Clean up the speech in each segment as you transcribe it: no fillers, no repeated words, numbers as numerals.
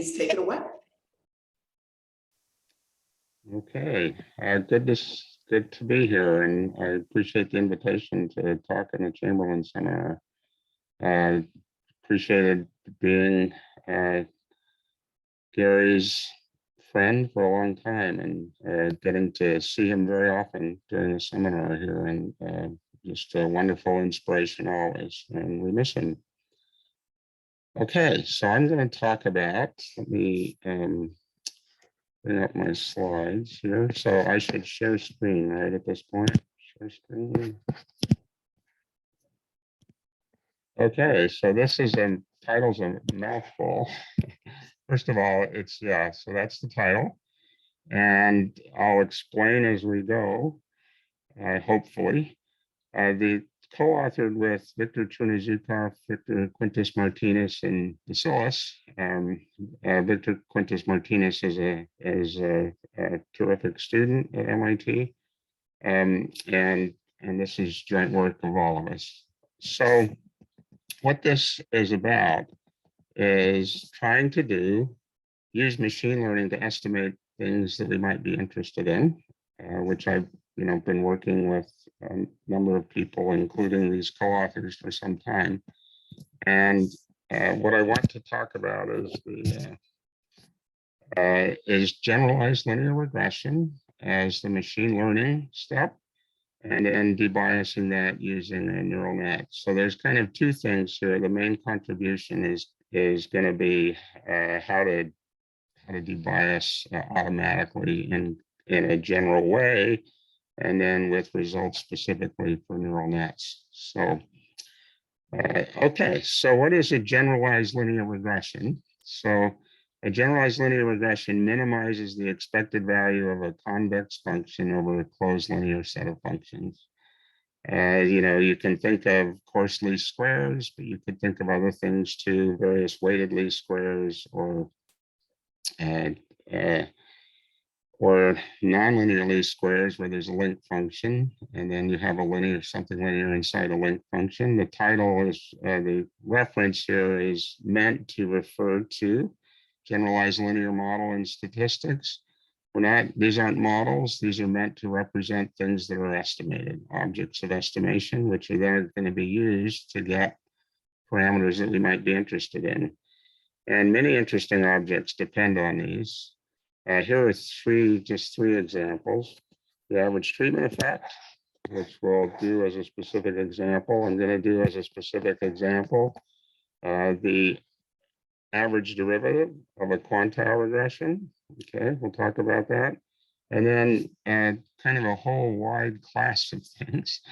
please take it away. Okay, good to be here, and I appreciate the invitation to talk in the Chamberlain seminar. Appreciated being Gary's friend for a long time, and getting to see him very often during the seminar here, and just a wonderful inspiration always, and we miss him. Okay, so I'm going to talk about, let me bring up my slides here. So I should share screen right at this point. Share screen. Okay, so this is title's a mouthful. First of all, so that's the title. And I'll explain as we go, hopefully. The co-authored with Victor Chernozhukov, Victor Quintas-Martinez, and Vasilis. Victor Quintas-Martinez is a terrific student at MIT, and this is joint work of all of us. So what this is about is trying to use machine learning to estimate things that we might be interested in, which I've been working with a number of people, including these co-authors, for some time. And what I want to talk about is generalized linear regression as the machine learning step, and then debiasing that using a neural net. So there's kind of two things here. The main contribution is going to be how to debias automatically in a general way, and then with results specifically for neural nets. So, okay, so what is a generalized linear regression? So a generalized linear regression minimizes the expected value of a convex function over a closed linear set of functions. You can think of coarse least squares, but you could think of other things too, various weighted least squares, or nonlinear least squares where there's a link function, and then you have something linear inside a link function. The title is, the reference here is meant to refer to generalized linear model in statistics. These aren't models, these are meant to represent things that are estimated, objects of estimation, which are then going to be used to get parameters that we might be interested in. And many interesting objects depend on these. Here are just three examples. The average treatment effect, which we'll do as a specific example. I'm going to do as a specific example the average derivative of a quantile regression. Okay, we'll talk about that. And then kind of a whole wide class of things,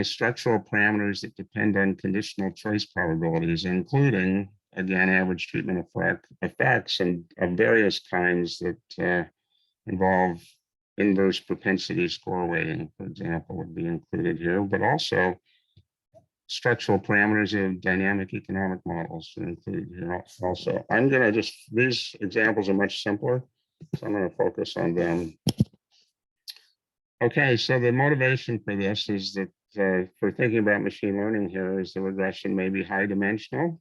structural parameters that depend on conditional choice probabilities, including, again, average treatment effects and of various kinds that involve inverse propensity score weighting, for example, would be included here, but also structural parameters of dynamic economic models are included here also. These examples are much simpler, so I'm going to focus on them. Okay, so the motivation for this is that for thinking about machine learning here is the regression may be high dimensional.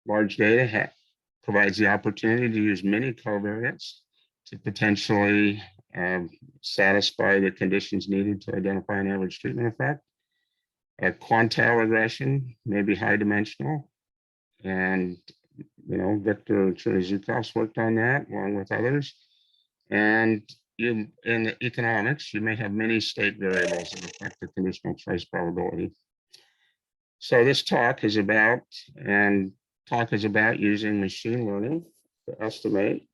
Large data provides the opportunity to use many covariates to potentially satisfy the conditions needed to identify an average treatment effect. A quantile regression may be high dimensional, and Victor Chernozhukov's worked on that along with others. And in the economics, you may have many state variables that affect the conditional choice probability. So this talk is about using machine learning to estimate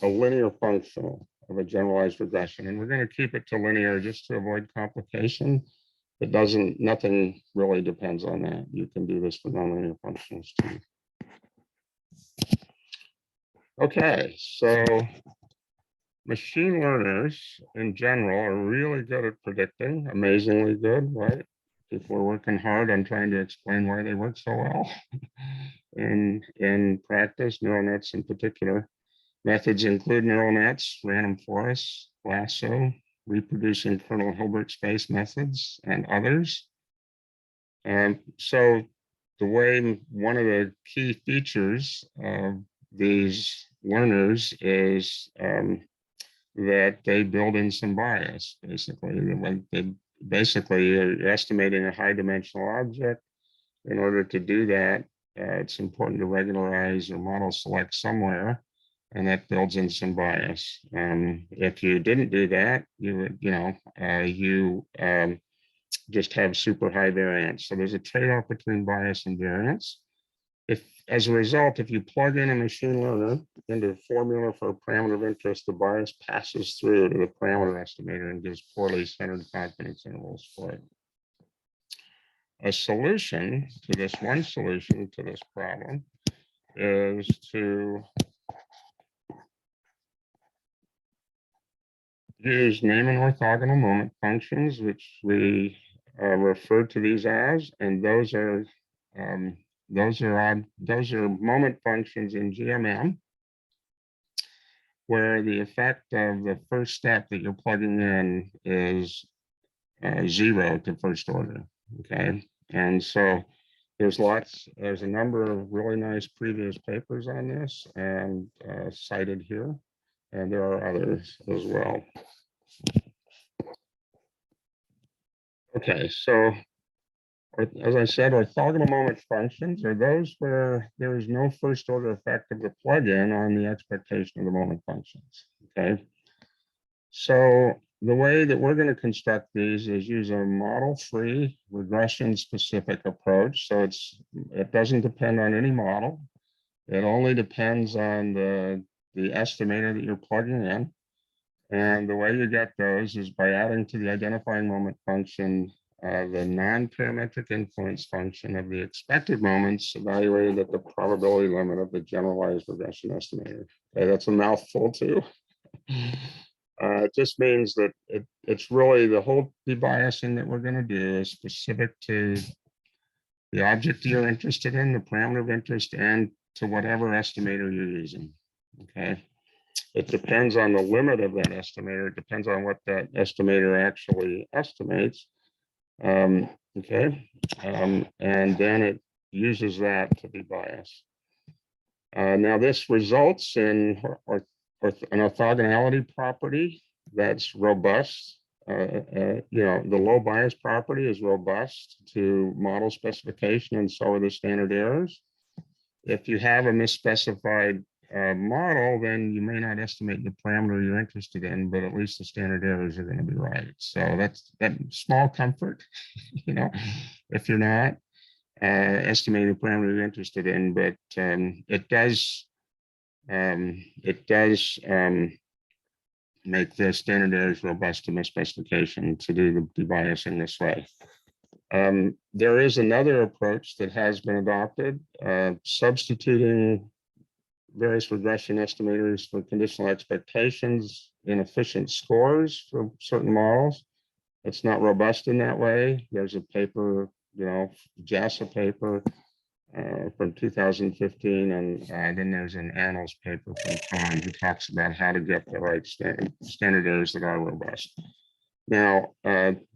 a linear function of a generalized regression. And we're going to keep it to linear just to avoid complication. Nothing really depends on that. You can do this for nonlinear functions too. Okay, so machine learners in general are really good at predicting, amazingly good, right? People are working hard on trying to explain why they work so well in practice, neural nets in particular. Methods include neural nets, random forests, lasso, reproducing kernel Hilbert space methods, and others. And so one of the key features of these learners is that they build in some bias, basically. You're estimating a high dimensional object. In order to do that, it's important to regularize or model select somewhere, and that builds in some bias. If you didn't do that, you would, just have super high variance. So there's a trade-off between bias and variance. As a result, if you plug in a machine learner into a formula for a parameter of interest, the bias passes through to the parameter estimator and gives poorly centered confidence intervals for it. A solution to this problem is to use name and orthogonal moment functions, which we refer to these as, and those are moment functions in GMM, where the effect of the first step that you're plugging in is 0 to first order. Okay, and so there's a number of really nice previous papers on this and cited here, and there are others as well. Okay, so as I said, orthogonal moment functions are those where there is no first order effect of the plugin on the expectation of the moment functions. Okay, so the way that we're going to construct these is use a model-free, regression-specific approach. So it doesn't depend on any model. It only depends on the estimator that you're plugging in. And the way you get those is by adding to the identifying moment function the non-parametric influence function of the expected moments evaluated at the probability limit of the generalized regression estimator. Okay, that's a mouthful too. It just means that it's really the whole debiasing that we're going to do is specific to the object you're interested in, the parameter of interest, and to whatever estimator you're using. Okay. It depends on the limit of that estimator. It depends on what that estimator actually estimates. Okay. And then it uses that to debias. Now this results in an orthogonality property that's robust. The low bias property is robust to model specification, and so are the standard errors. If you have a misspecified model, then you may not estimate the parameter you're interested in, but at least the standard errors are going to be right. So that's that small comfort, if you're not estimating the parameter you're interested in, but it does make the standard errors robust to misspecification to do the debiasing this way. There is another approach that has been adopted, substituting various regression estimators for conditional expectations in efficient scores for certain models. It's not robust in that way. There's a paper, JASA paper from 2015, and then there's an Annals paper from Tom who talks about how to get the right standard errors that are robust. Now,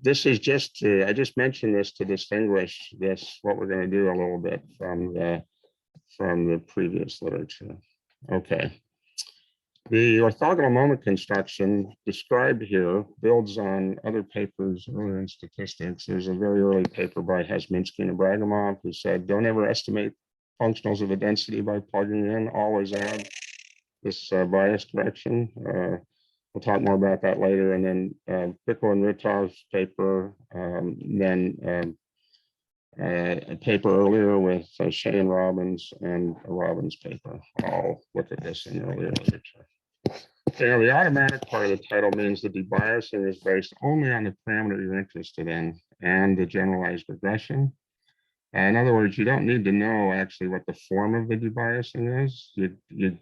this is I just mentioned this to distinguish what we're going to do a little bit from the previous literature. Okay. The orthogonal moment construction described here builds on other papers earlier in statistics. There's a very early paper by Hasminsky and Abragamov who said, don't ever estimate functionals of a density by plugging in, always add this bias correction. We'll talk more about that later. And then Pickle and Ritov's paper, then a paper earlier with Shea and Robbins, and a Robbins paper. I'll look at this in earlier literature. Now, the automatic part of the title means the debiasing is based only on the parameter you're interested in and the generalized regression. In other words, you don't need to know actually what the form of the debiasing is. You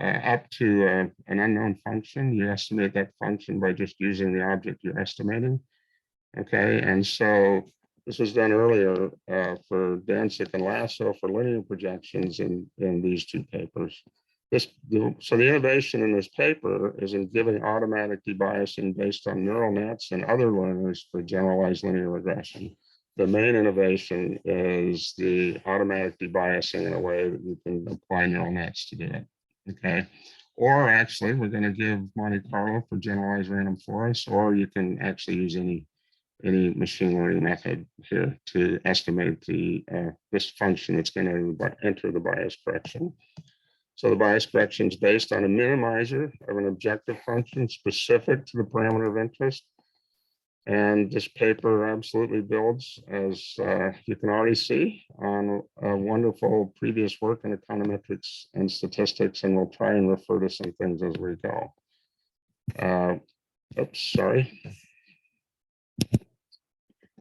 up to an unknown function, you estimate that function by just using the object you're estimating. Okay, and so this was done earlier for Danzig and Lasso for linear projections in these two papers. So the innovation in this paper is in giving automatic debiasing based on neural nets and other learners for generalized linear regression. the main innovation is the automatic debiasing in a way that you can apply neural nets to do it. Okay. Or actually, we're going to give Monte Carlo for generalized random forests, or you can actually use any machine learning method here to estimate the this function that's going to enter the bias correction. So the bias correction is based on a minimizer of an objective function specific to the parameter of interest. And this paper absolutely builds, as you can already see, on a wonderful previous work in econometrics and statistics, and we'll try and refer to some things as we go. Oops, sorry.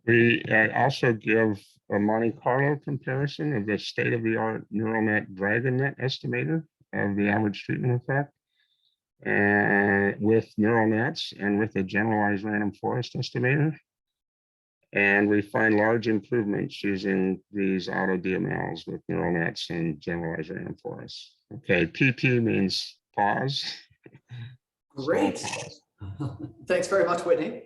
We also give a Monte Carlo comparison of the state-of-the-art neural net dragon net estimator of the average treatment effect with neural nets and with a generalized random forest estimator. And we find large improvements using these auto DMLs with neural nets and generalized random forests. Okay, PP means pause. Great. Thanks very much, Whitney.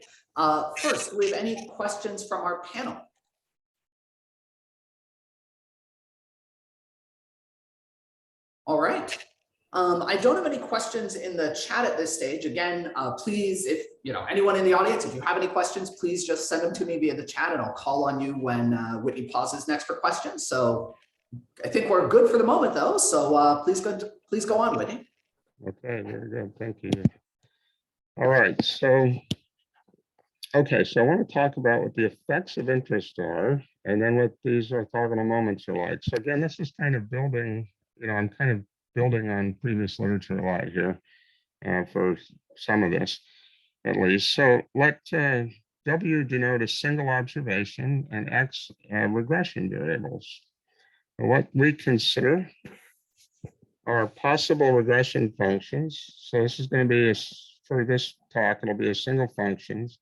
First, do we have any questions from our panel? All right. I don't have any questions in the chat at this stage. Again, please, if anyone in the audience, if you have any questions, please just send them to me via the chat, and I'll call on you when Whitney pauses next for questions. So I think we're good for the moment, though. So please go on, Whitney. Okay, very good. Thank you. All right. So, okay, so I want to talk about what the effects of interest are, and then what these orthogonal moments are like. So again, this is kind of building, I'm kind of building on previous literature a lot here for some of this, at least. So let W denote a single observation and X regression variables. And what we consider are possible regression functions. So this is going to be, for this talk, it'll be a single functions,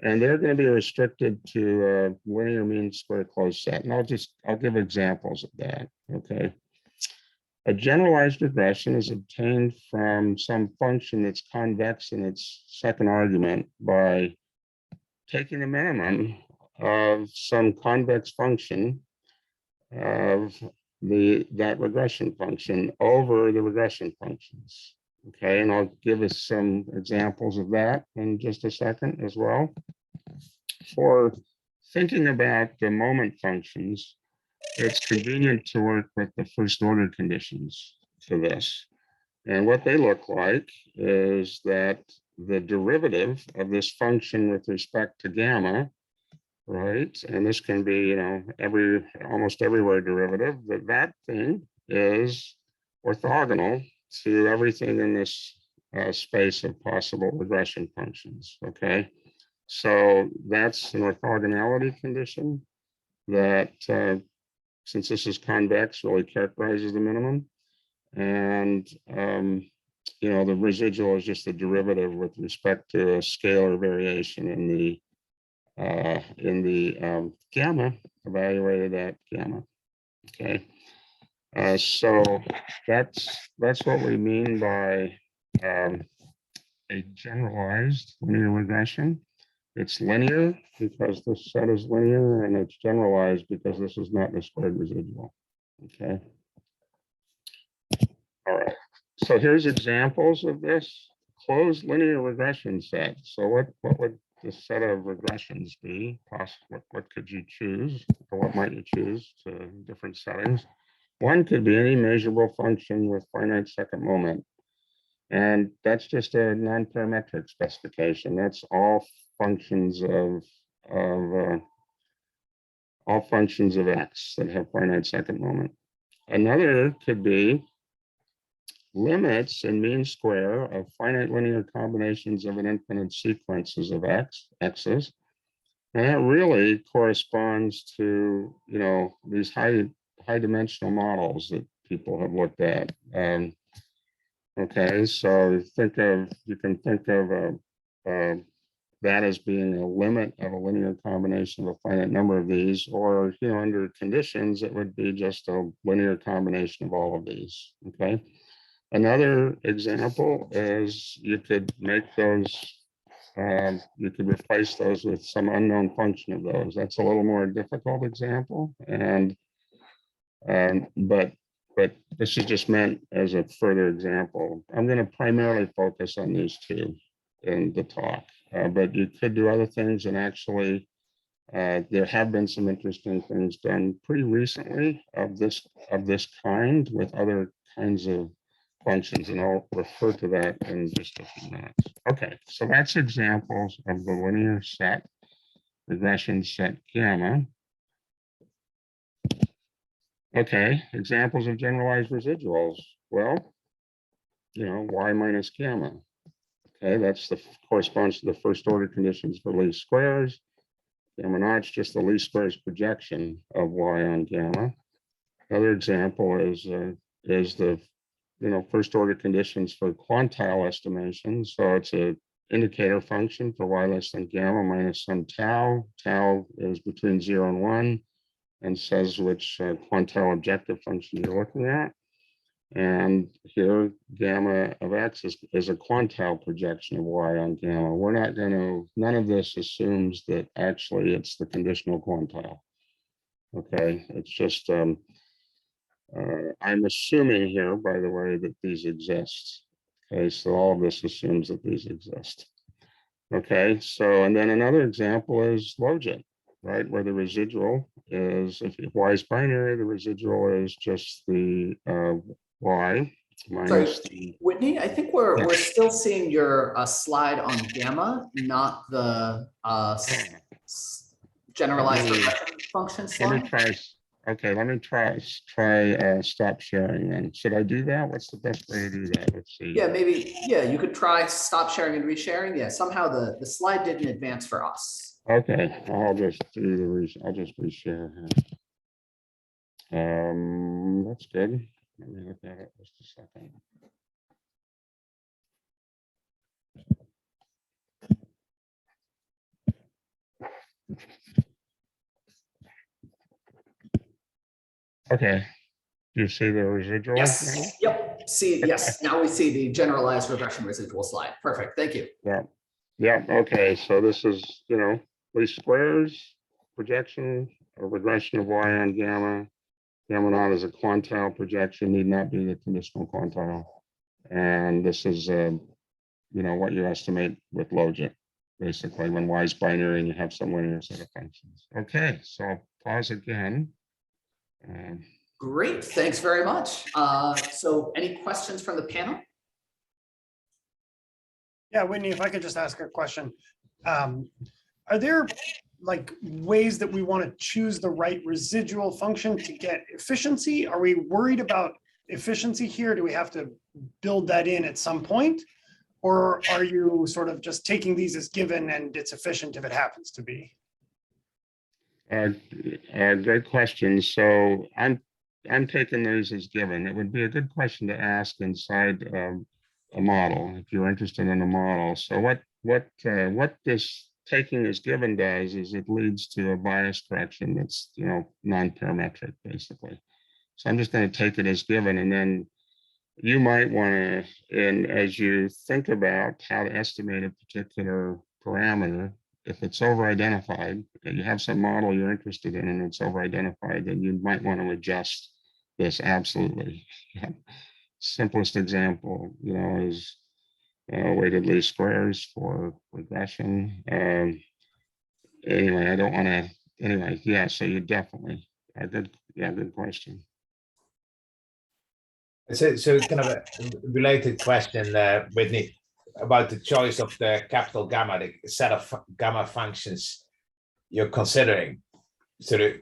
and they're going to be restricted to linear mean square closed set. And I'll give examples of that, okay? A generalized regression is obtained from some function that's convex in its second argument by taking the minimum of some convex function of that regression function over the regression functions. Okay, and I'll give us some examples of that in just a second as well. For thinking about the moment functions, it's convenient to work with the first order conditions for this. And what they look like is that the derivative of this function with respect to gamma, right? And this can be, almost everywhere derivative, that thing is orthogonal to everything in this space of possible regression functions, okay? So that's an orthogonality condition that since this is convex, really characterizes the minimum. And, the residual is just the derivative with respect to a scalar variation in the gamma, evaluated at gamma, okay? So that's what we mean by a generalized linear regression. It's linear because this set is linear, and it's generalized because this is not the squared residual. Okay. All right. So here's examples of this closed linear regression set. So what would this set of regressions be? What could you choose, or what might you choose to different settings? One could be any measurable function with finite second moment. And that's just a non-parametric specification. That's all functions of X that have finite second moment. Another could be limits in mean square of finite linear combinations of an infinite sequences of X's. And that really corresponds to, these high dimensional models that people have looked at. Okay, so you can think of that as being a limit of a linear combination of a finite number of these, or under conditions, it would be just a linear combination of all of these. Okay. Another example is you could make those You could replace those with some unknown function of those. That's a little more difficult example. But this is just meant as a further example. I'm going to primarily focus on these two in the talk, but you could do other things. And actually, there have been some interesting things done pretty recently of this kind with other kinds of functions, and I'll refer to that in just a few minutes. Okay, so that's examples of the linear set, regression set gamma. Okay, examples of generalized residuals. Well, y minus gamma. Okay, that's corresponds to the first order conditions for least squares. Gamma naught's just the least squares projection of y on gamma. Another example is the first order conditions for quantile estimation. So it's a indicator function for y less than gamma minus some tau. Tau is between 0 and 1 and says which quantile objective function you're looking at. And here, gamma of x is a quantile projection of y on gamma. We're not going to, none of this assumes that actually it's the conditional quantile. Okay, it's just, I'm assuming here, by the way, that these exist. Okay, so all of this assumes that these exist. Okay, so, and then another example is logit, right, where the residual is, if y is binary, the residual is just the y minus. Sorry, Whitney, I think we're still seeing your slide on gamma, not the generalized regression function slide. Let me try stop sharing then. Should I do that? What's the best way to do that? Let's see. Yeah, maybe, yeah, you could try stop sharing and resharing. Yeah, somehow the slide didn't advance for us. Okay, I'll just do I'll just reshare here. That's good. Let me look at it just a second. Okay, do you see the residual? Yes, yep, see, yes, now we see the generalized regression residual slide. Perfect, thank you. Yeah, okay, so this is, least squares, projection, or regression of y on gamma. Gamma naught is a quantile projection, need not be the conditional quantile. And this is, what you estimate with logit, basically, when y is binary and you have some linear set of functions. Okay, so I'll pause again. Great, thanks very much. So any questions from the panel? Yeah, Whitney, if I could just ask a question. Are there like ways that we want to choose the right residual function to get efficiency? Are we worried about efficiency here? Do we have to build that in at some point? Or are you sort of just taking these as given and it's efficient if it happens to be? Great question. So I'm taking these as given. It would be a good question to ask inside a model if you're interested in a model. So what this taking as given does is it leads to a bias correction that's non-parametric basically. So I'm just going to take it as given, and then you might want to, and as you think about how to estimate a particular parameter, if it's over-identified, and you have some model you're interested in and it's over-identified, then you might want to adjust this absolutely. Simplest example, is weighted least squares for regression. Anyway, I don't want to, anyway, yeah, so you definitely, good question. So kind of a related question, Whitney, about the choice of the capital gamma, the set of gamma functions you're considering. So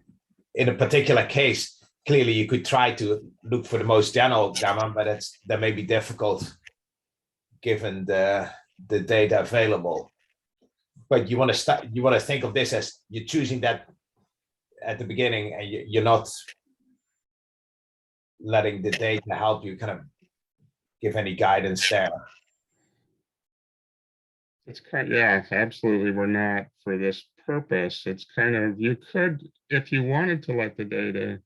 in a particular case, clearly you could try to look for the most general gamma, but that may be difficult given the data available. But you want to think of this as you're choosing that at the beginning, and you're not letting the data help you kind of give any guidance there. It's kind of, yeah, absolutely. We're not for this purpose. It's kind of, you could, if you wanted to let the data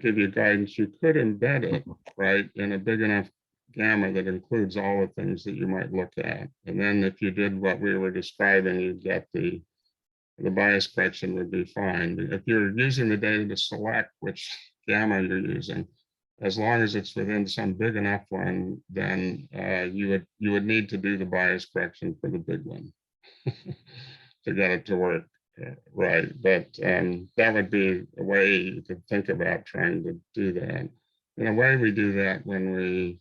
give you guidance, you could embed it, right, in a big enough gamma that includes all the things that you might look at. And then if you did what we were describing, you'd get the bias correction would be fine. If you're using the data to select which gamma you're using, as long as it's within some big enough one, then you would need to do the bias correction for the big one to get it to work right. But that would be a way you could think about trying to do that. In a way, we do that when we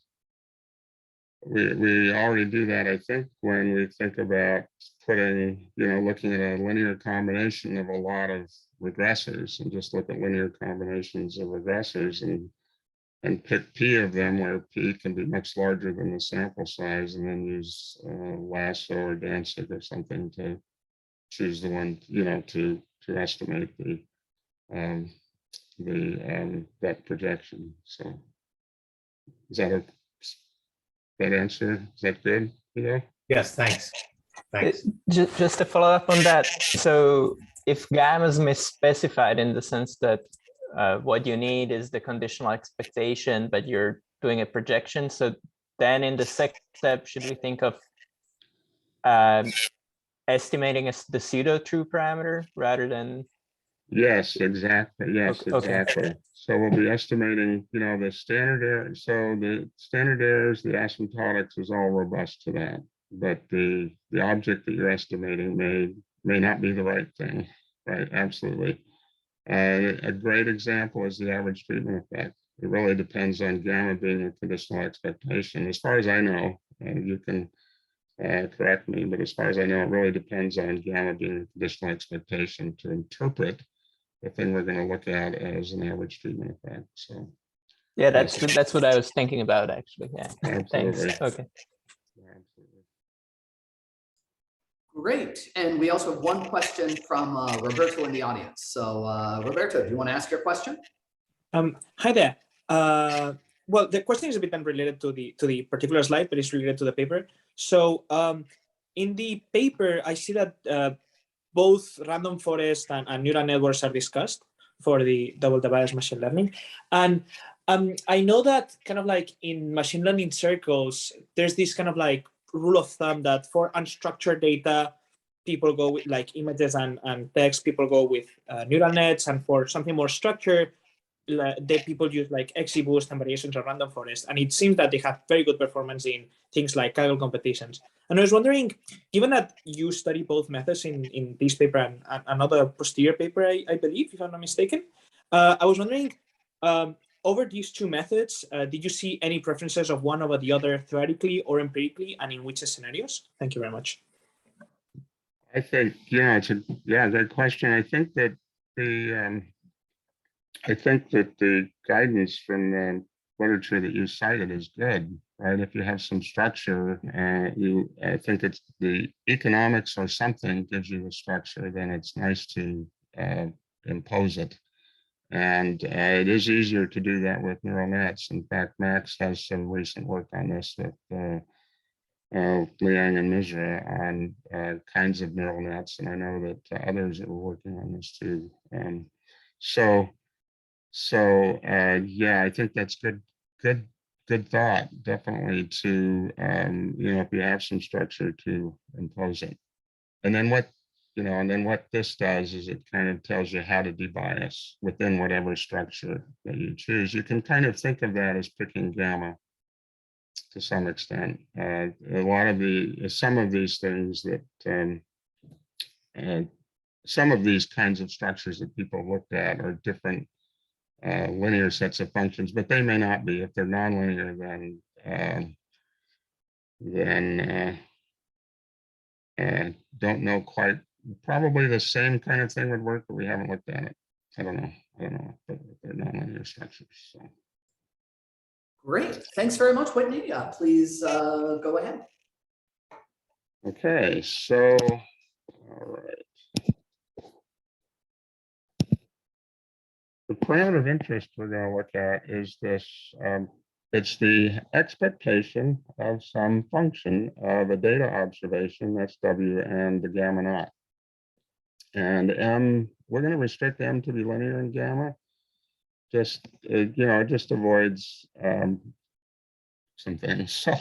already do that, I think, when we think about putting, looking at a linear combination of a lot of regressors and just look at linear combinations of regressors and pick P of them where P can be much larger than the sample size, and then use Lasso or Danzig or something to choose the one, to estimate that projection. So is that that answer? Is that good? Yes, thanks. Thanks. Just to follow up on that. So if gamma is misspecified in the sense that what you need is the conditional expectation, but you're doing a projection. So then in the second step, should we think of estimating the pseudo true parameter rather than? Yes, exactly. Yes, Okay. exactly. So we'll be estimating, the standard error. So the standard errors, the asymptotics is all robust to that. But the object that you're estimating may not be the right thing. Right, absolutely. A great example is the average treatment effect. It really depends on gamma being a conditional expectation. As far as I know, you can correct me, but as far as I know, it really depends on gamma being a conditional expectation to interpret the thing we're going to look at as an average treatment effect. So yeah, that's what I was thinking about, actually. Yeah. Absolutely. Thanks. Okay. Absolutely. Great. And we also have one question from Roberto in the audience. So Roberto, do you want to ask your question? Hi there. Well, the question is a bit unrelated to the particular slide, but it's related to the paper. So in the paper, I see that both random forest and neural networks are discussed for the double Debiased machine learning. And I know that kind of like in machine learning circles, there's this kind of like rule of thumb that for unstructured data, people go with like images and text, people go with neural nets, and for something more structured, the people use like XGBoost and variations of random forest. And it seems that they have very good performance in things like Kaggle competitions. And I was wondering, given that you study both methods in this paper and another posterior paper, I believe, if I'm not mistaken, I was wondering, over these two methods, did you see any preferences of one over the other theoretically or empirically, and in which scenarios? Thank you very much. I think, it's a great question. I think that the guidance from the literature that you cited is good, right? If you have some structure, I think it's the economics or something gives you the structure, then it's nice to impose it. And it is easier to do that with neural nets. In fact, Max has some recent work on this with Liang and Mishra on kinds of neural nets, and I know that others are working on this too. Yeah, I think that's good thought, definitely, to if you have some structure, to impose it. And then what this does is it kind of tells you how to debias within whatever structure that you choose. You can kind of think of that as picking gamma to some extent. Some of these things that some of these kinds of structures that people looked at are different linear sets of functions, but they may not be. If they're nonlinear, then don't know quite. Probably the same kind of thing would work, but we haven't looked at it. I don't know if they're nonlinear structures. So. Great. Thanks very much, Whitney. Please go ahead. Okay, so, all right. The parameter of interest we're going to look at is this. It's the expectation of some function of a data observation, that's W, and the gamma naught. And M, we're going to restrict M to be linear in gamma. Just, it just avoids some things. So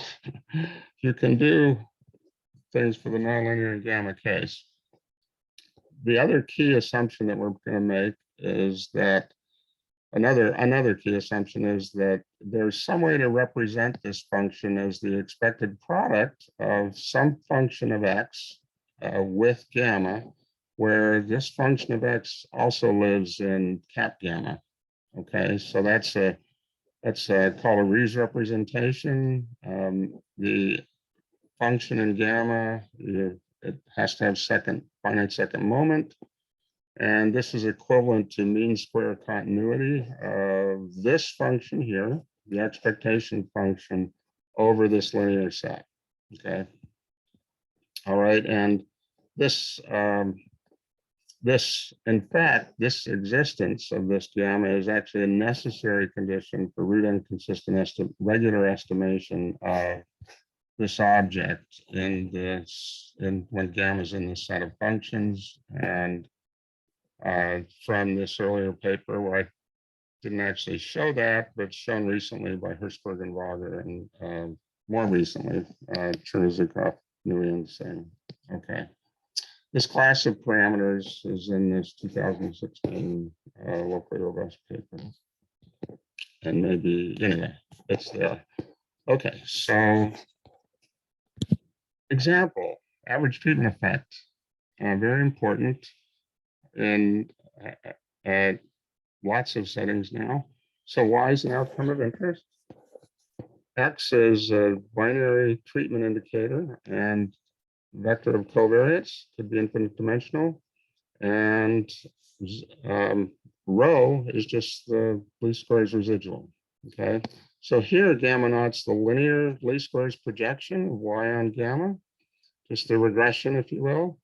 you can do things for the nonlinear and gamma case. The other key assumption that we're going to make is that another key assumption is that there's some way to represent this function as the expected product of some function of x with gamma, where this function of x also lives in cap gamma. Okay, so that's called a Rees representation. The function in gamma, it has to have finite second moment. And this is equivalent to mean square continuity of this function here, the expectation function, over this linear set. Okay. All right. And this, in fact, this existence of this gamma is actually a necessary condition for root inconsistent regular estimation of this object when gamma is in this set of functions. And from this earlier paper where I didn't actually show that, but shown recently by Hirschberg and Wager, and more recently, Chernozhukov, Newey, and same. Okay. This class of parameters is in this 2016 locally robust paper. And maybe, anyway, it's there. Okay, so example, average treatment effect, very important in lots of settings now. So Y is an outcome of interest. X is a binary treatment indicator and vector of covariates, could be infinite dimensional. And rho is just the least squares residual. Okay, so here gamma naught's the linear least squares projection of Y on gamma, just the regression, if you will.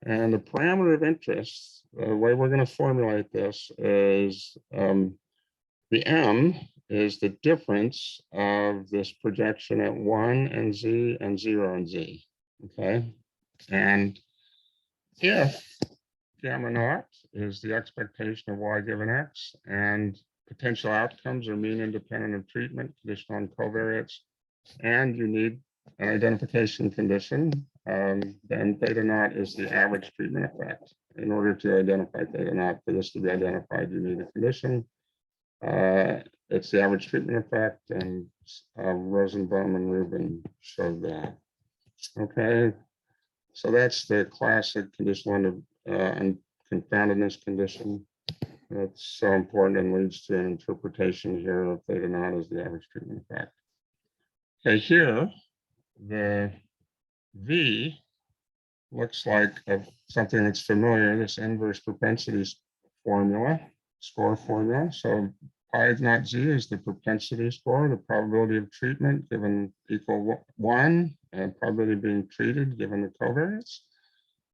And the parameter of interest, the way we're going to formulate this is the M is the difference of this projection at 1 and Z and 0 and Z. Okay. And if gamma naught is the expectation of Y given X, and potential outcomes are mean independent of treatment, conditional on covariates, and you need an identification condition, then theta naught is the average treatment effect. In order to identify theta naught, for this to be identified, you need a condition. It's the average treatment effect, and Rosenbaum and Rubin showed that. Okay, so that's the classic conditional and confoundedness condition. That's so important and leads to an interpretation here of theta naught as the average treatment effect. Okay, here the V looks like something that's familiar, this inverse propensities formula, score formula. So pi naught Z is the propensity score, the probability of treatment given equal 1, and probability of being treated given the covariates.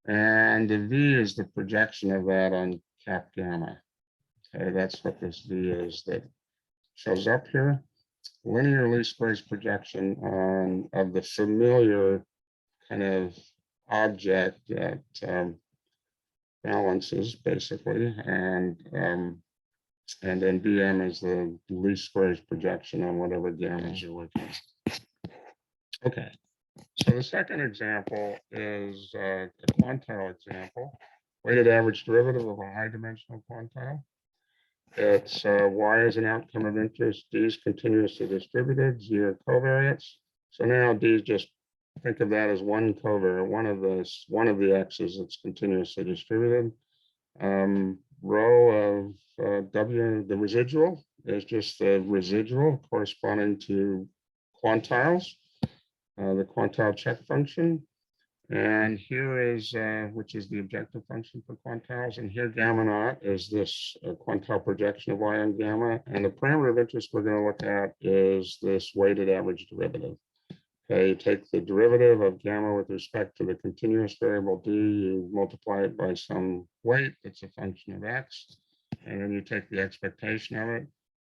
And the V is the projection of that on cap gamma. Okay, that's what this V is that shows up here. Linear least squares projection of the familiar kind of object that balances basically, and then Bm is the least squares projection on whatever gammas you're working. Okay, so the second example is a quantile example, weighted average derivative of a high dimensional quantile. It's Y is an outcome of interest, D is continuously distributed, Z are covariates. So now D is just, think of that as one covariate, one of the X's that's continuously distributed. Rho of W, the residual, is just the residual corresponding to quantiles, the quantile check function. And here is, which is the objective function for quantiles. And here gamma naught is this quantile projection of Y on gamma. And the parameter of interest we're going to look at is this weighted average derivative. Okay, you take the derivative of gamma with respect to the continuous variable D, you multiply it by some weight that's a function of X, and then you take the expectation of it.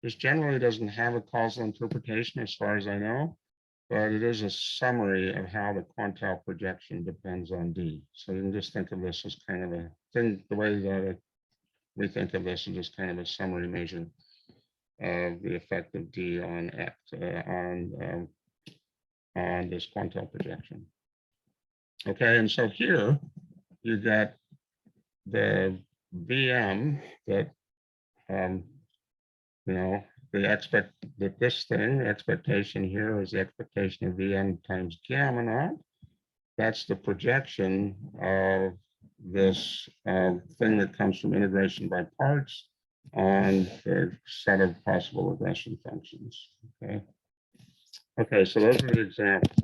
This generally doesn't have a causal interpretation as far as I know, but it is a summary of how the quantile projection depends on D. So you can just think of this as kind of a thing, the way that we think of this is just kind of a summary measure of the effect of D on X, on on this quantile projection. Okay, and so here you got the VM that, you know, the expectation here is the expectation of VM times gamma naught. That's the projection of this thing that comes from integration by parts on the set of possible regression functions. Okay. Okay, so those are the examples.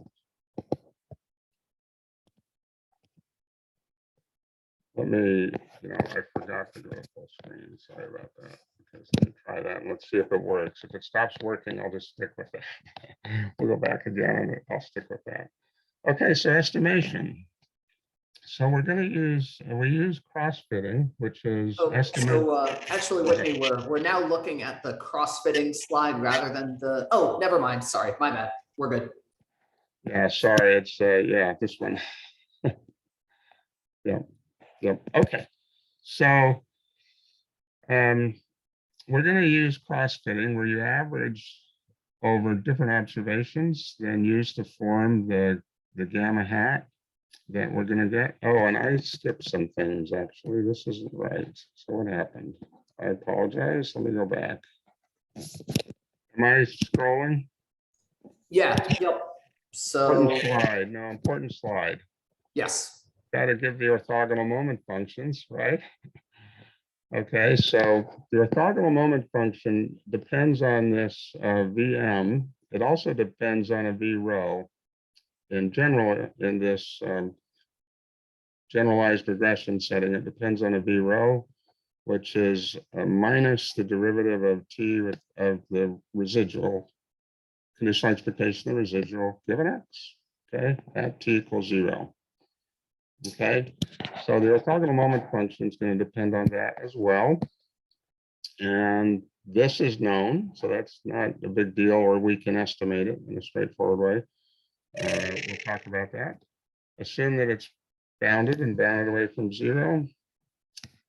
Let me, I forgot to go to full screen. Sorry about that. Okay, so let me try that and let's see if it works. If it stops working, I'll just stick with it. We'll go back again and I'll stick with that. Okay, so estimation. So we're going to use, we use cross-fitting, which is estimate. So actually, Whitney, we're now looking at the cross-fitting slide rather than the, oh, never mind. Sorry, my bad. We're good. Yeah, sorry. It's, yeah, this one. Yeah. Yep. Okay. So we're going to use cross-fitting where you average over different observations, then use to form the gamma hat that we're going to get. Oh, and I skipped some things, actually. This isn't right. So what happened? I apologize. Let me go back. Am I scrolling? Yeah. Yep. So Important slide. No, important slide. yes. Got to give the orthogonal moment functions, right? Okay, so the orthogonal moment function depends on this VM. It also depends on a V row. In general, in this generalized regression setting, it depends on a V row, which is minus the derivative of t of the residual, conditional expectation of residual given x, okay, at t equals 0. Okay, so the orthogonal moment function is going to depend on that as well. And this is known, so that's not a big deal, or we can estimate it in a straightforward way. We'll talk about that. Assume that it's bounded and bounded away from 0.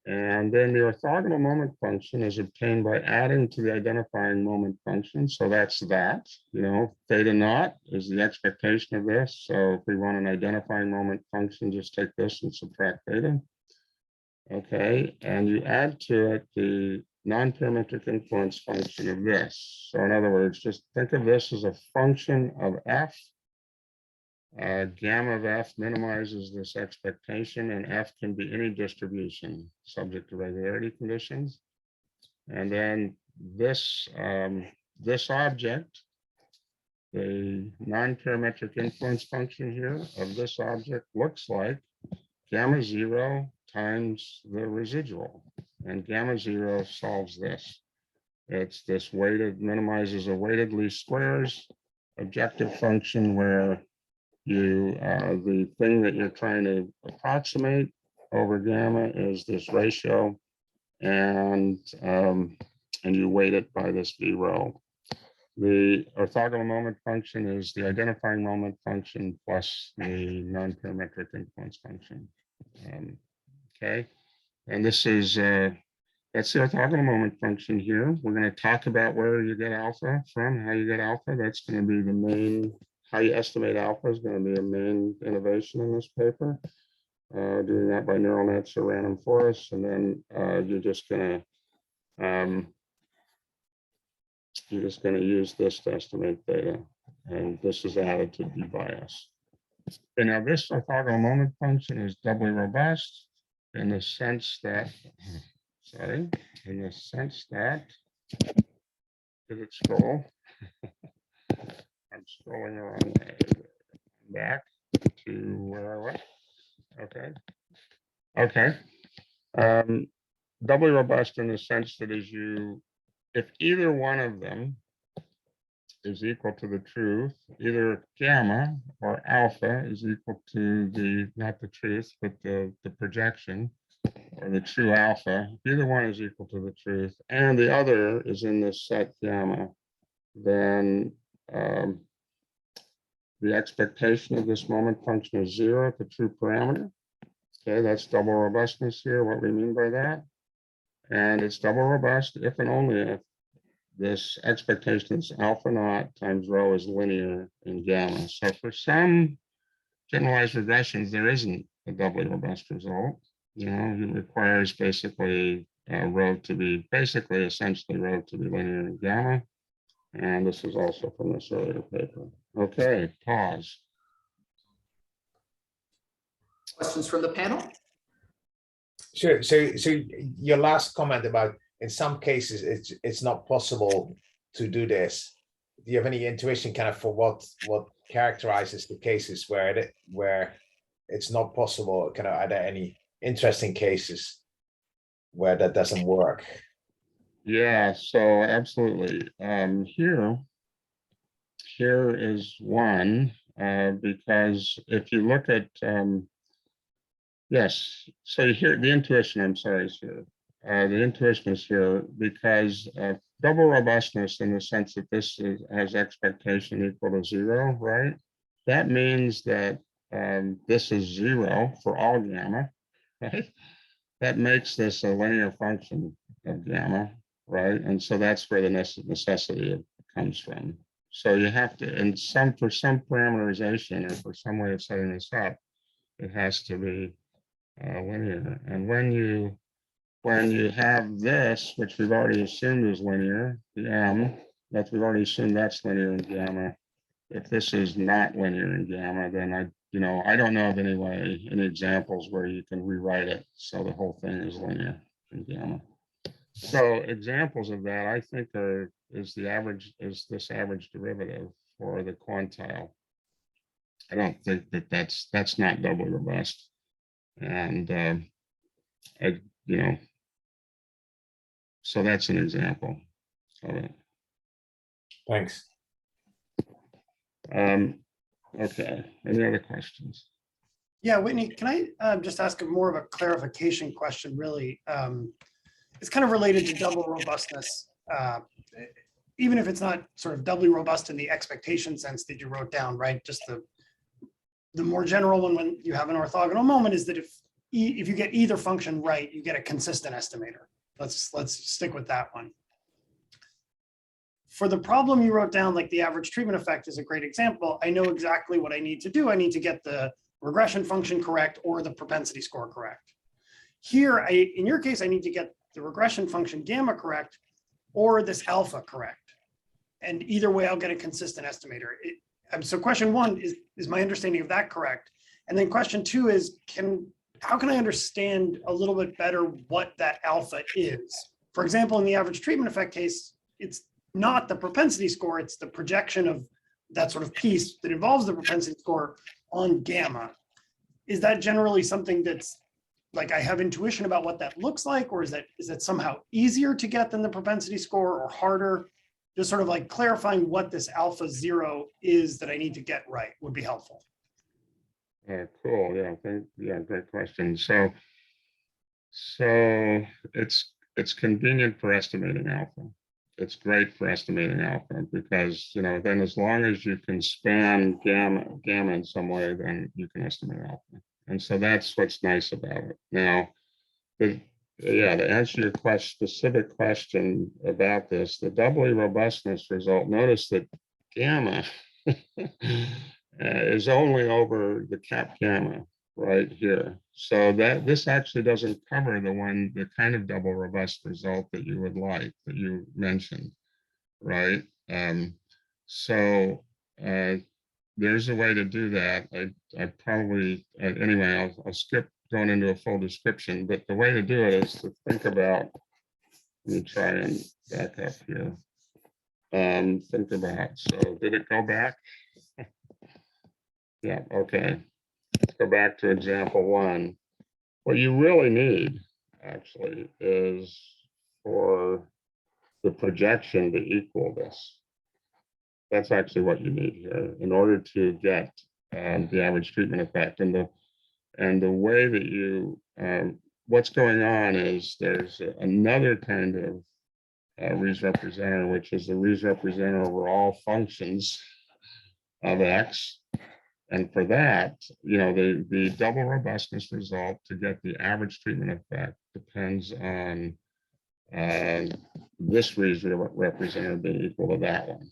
And then the orthogonal moment function is obtained by adding to the identifying moment function. So that's that, theta naught is the expectation of this. So if we want an identifying moment function, just take this and subtract theta. Okay, and you add to it the non-parametric influence function of this. So in other words, just think of this as a function of f. Gamma of f minimizes this expectation, and f can be any distribution subject to regularity conditions. And then this object, the non-parametric influence function here of this object looks like gamma 0 times the residual, and gamma 0 solves this. It's this weighted, minimizes a weighted least squares objective function where you the thing that you're trying to approximate over gamma is this ratio, and you weight it by this V row. The orthogonal moment function is the identifying moment function plus the non-parametric influence function. Okay, and this is that's the orthogonal moment function here. We're going to talk about where you get alpha from, how you get alpha. That's going to be the main. How you estimate alpha is going to be a main innovation in this paper. Doing that by neural nets or random forests, and then you're just going to use this to estimate theta, and this is added to debiased. And now this orthogonal moment function is doubly robust in the sense that, did it scroll? I'm scrolling the wrong way. Back to where I was. Okay. Doubly robust in the sense that if either one of them is equal to the truth, either gamma or alpha is equal to not the truth, but the projection, or the true alpha, either one is equal to the truth, and the other is in this set gamma, then the expectation of this moment function is 0 at the true parameter. Okay, that's double robustness here, what we mean by that. And it's double robust if and only if this expectation is alpha naught times rho is linear in gamma. So for some generalized regressions, there isn't a doubly robust result. You know, it requires basically rho to be essentially rho to be linear in gamma. And this is also from this earlier paper. Okay, pause. Questions from the panel? Sure. So your last comment about in some cases it's not possible to do this. Do you have any intuition kind of for what characterizes the cases where it's not possible? Kind of, are there any interesting cases where that doesn't work? Yeah, so absolutely. Here is one, because if you look at, yes, so here, the intuition, I'm sorry, is here. The intuition is here because double robustness in the sense that this has expectation equal to 0, right? That means that this is 0 for all gamma, right? That makes this a linear function of gamma, right? And so that's where the necessity comes from. So you have to, and for some parameterization or for some way of setting this up, it has to be linear. And when you have this, which we've already assumed is linear, the m, that we've already assumed that's linear in gamma. If this is not linear in gamma, then I don't know of any examples where you can rewrite it so the whole thing is linear in gamma. So examples of that, I think, is this average derivative for the quantile. I don't think that's not doubly robust, and so that's an example of it. Thanks. Okay, any other questions? Yeah, Whitney, can I just ask more of a clarification question, really? It's kind of related to double robustness, even if it's not sort of doubly robust in the expectation sense that you wrote down, right? Just the more general one when you have an orthogonal moment is that if you get either function right, you get a consistent estimator. Let's stick with that one. For the problem you wrote down, like the average treatment effect is a great example. I know exactly what I need to do. I need to get the regression function correct or the propensity score correct. Here, in your case, I need to get the regression function gamma correct or this alpha correct. And either way, I'll get a consistent estimator. So question one is my understanding of that correct? And then question two is, how can I understand a little bit better what that alpha is? For example, in the average treatment effect case, it's not the propensity score, it's the projection of that sort of piece that involves the propensity score on gamma. Is that generally something that's like I have intuition about what that looks like, or is that somehow easier to get than the propensity score or harder? Just sort of like clarifying what this alpha 0 is that I need to get right would be helpful. Cool. Yeah, great question. So it's convenient for estimating alpha. It's great for estimating alpha because then as long as you can span gamma in some way, then you can estimate alpha. And so that's what's nice about it. Now, to answer your specific question about this, the doubly robustness result, notice that gamma is only over the cap gamma right here. So that this actually doesn't cover the kind of double robust result that you would like, that you mentioned, right? There's a way to do that. I probably, anyway, I'll skip going into a full description, but the way to do it is to think about, let me try and back up here. Think about, so did it go back? Yeah, okay. Let's go back to example 1. What you really need, actually, is for the projection to equal this. That's actually what you need here in order to get the average treatment effect. And the way that you, what's going on is there's another kind of Rees representative, which is the Rees representative over all functions of X. And for that, the double robustness result to get the average treatment effect depends on this reasonable representative being equal to that one.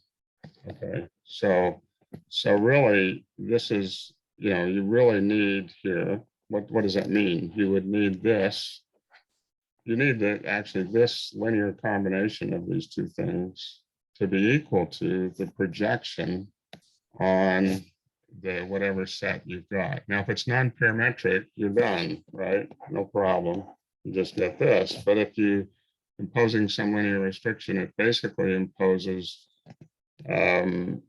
Okay, so really, this is, you really need here, what does that mean? You would need this. You need this linear combination of these two things to be equal to the projection on the whatever set you've got. Now, if it's non-parametric, you're done, right? No problem. You just get this. But if you imposing some linear restriction, it basically imposes a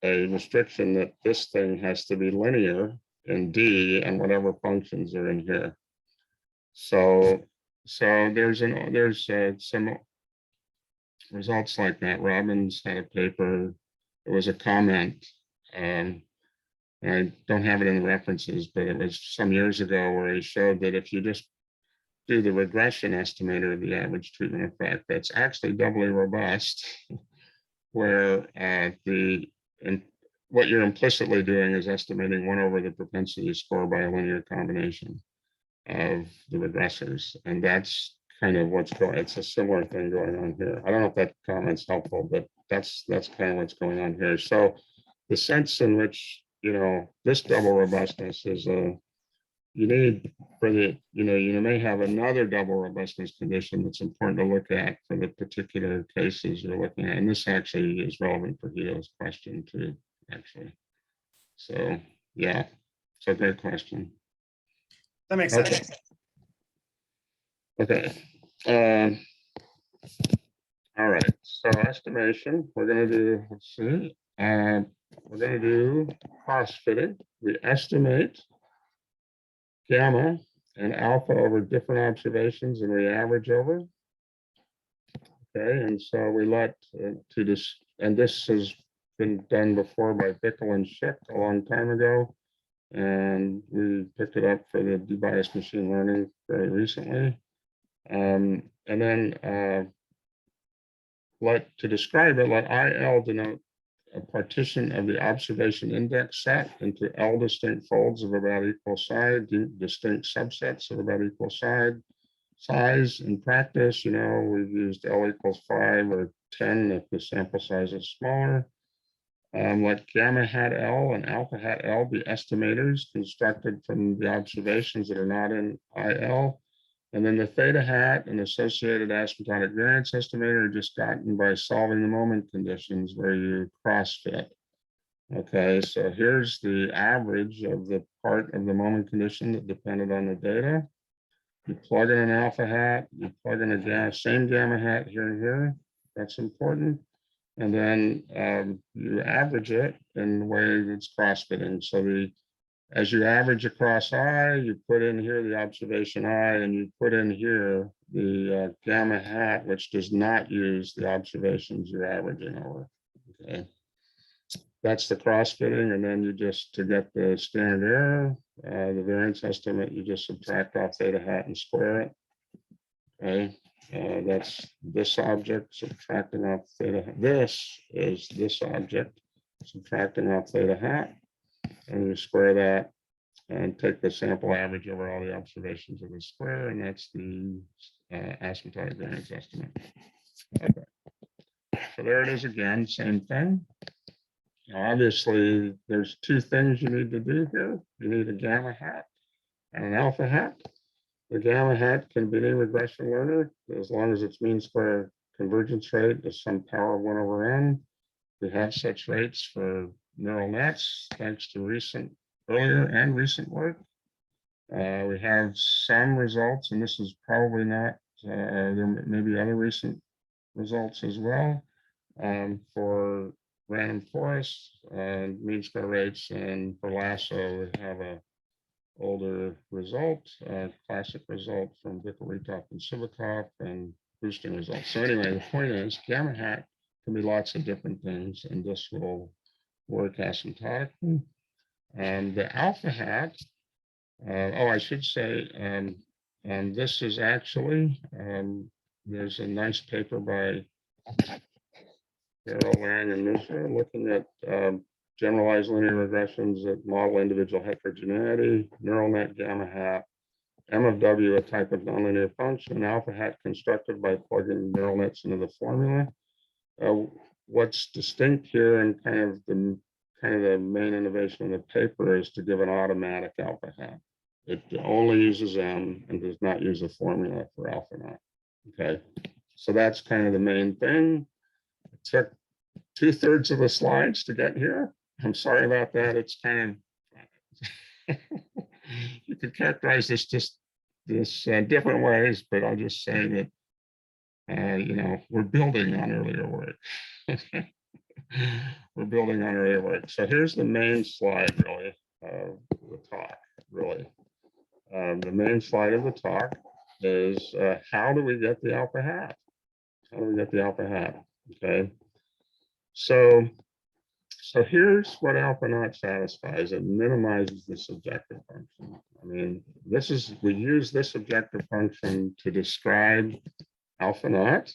restriction that this thing has to be linear in D and whatever functions are in here. So there's some results like that. Robbins had a paper. It was a comment. I don't have it in the references, but it was some years ago where he showed that if you just do the regression estimator of the average treatment effect, that's actually doubly robust, where what you're implicitly doing is estimating 1 over the propensity score by a linear combination of the regressors. And that's kind of what's going, it's a similar thing going on here. I don't know if that comment's helpful, but that's kind of what's going on here. So the sense in which, this double robustness is you need for the, you may have another double robustness condition that's important to look at for the particular cases you're looking at. And this actually is relevant for Guido's question too, actually. So yeah, it's a great question. That makes sense. Okay. All right. So estimation, we're going to do, let's see, we're going to do cross fitting. We estimate gamma and alpha over different observations and we average over. Okay. And so we let to this, and this has been done before by Bickel and Schick a long time ago. And we picked it up for the debiased machine learning very recently. And then to describe it, let IL denote a partition of the observation index set into L distinct folds of about equal size, distinct subsets of about equal size. In practice, we've used L equals 5 or 10 if the sample size is smaller. Let gamma hat L and alpha hat L be estimators constructed from the observations that are not in IL. And then the theta hat and associated asymptotic variance estimator are just gotten by solving the moment conditions where you cross-fit. Okay, so here's the average of the part of the moment condition that depended on the data. You plug in an alpha hat, you plug in a same gamma hat here and here. That's important. And then you average it in the way that's cross-fitting. So as you average across I, you put in here the observation I, and you put in here the gamma hat, which does not use the observations you're averaging over. Okay, that's the cross-fitting, and then you just, to get the standard error, the variance estimate, you just subtract off theta hat and square it. Okay, that's this object subtracting off theta hat. This is this object subtracting off theta hat. And you square that and take the sample average over all the observations of the square, and that's the asymptotic variance estimate. Okay. So there it is again, same thing. Now, obviously, there's two things you need to do here. You need a gamma hat and an alpha hat. The gamma hat can be any regression learner as long as its mean square convergence rate is some power of 1 over n. We have such rates for neural nets, thanks to earlier and recent work. We have some results, and this is probably not, there may be other recent results as well, for random forests and mean square rates, and for lasso, we have a older result, classic result from Vasilis and Syrgkanis, and boosting results. So anyway, the point is, gamma hat can be lots of different things, and this will work asymptotically. And the alpha hat, I should say, and this is actually, there's a nice paper by Farrell and Michal looking at generalized linear regressions that model individual heterogeneity, neural net gamma hat, M of W a type of nonlinear function, alpha hat constructed by plugging neural nets into the formula. What's distinct here and kind of the main innovation in the paper is to give an automatic alpha hat. It only uses M and does not use a formula for alpha naught. Okay, so that's kind of the main thing. It took 2/3 of the slides to get here. I'm sorry about that. It's kind of you could characterize this different ways, but I'll just say that we're building on earlier work. We're building on earlier work. So here's the main slide, really, of the talk. Really, the main slide of the talk is how do we get the alpha hat? How do we get the alpha hat? Okay. So here's what alpha naught satisfies. It minimizes the subjective function. I mean, we use this objective function to describe alpha naught.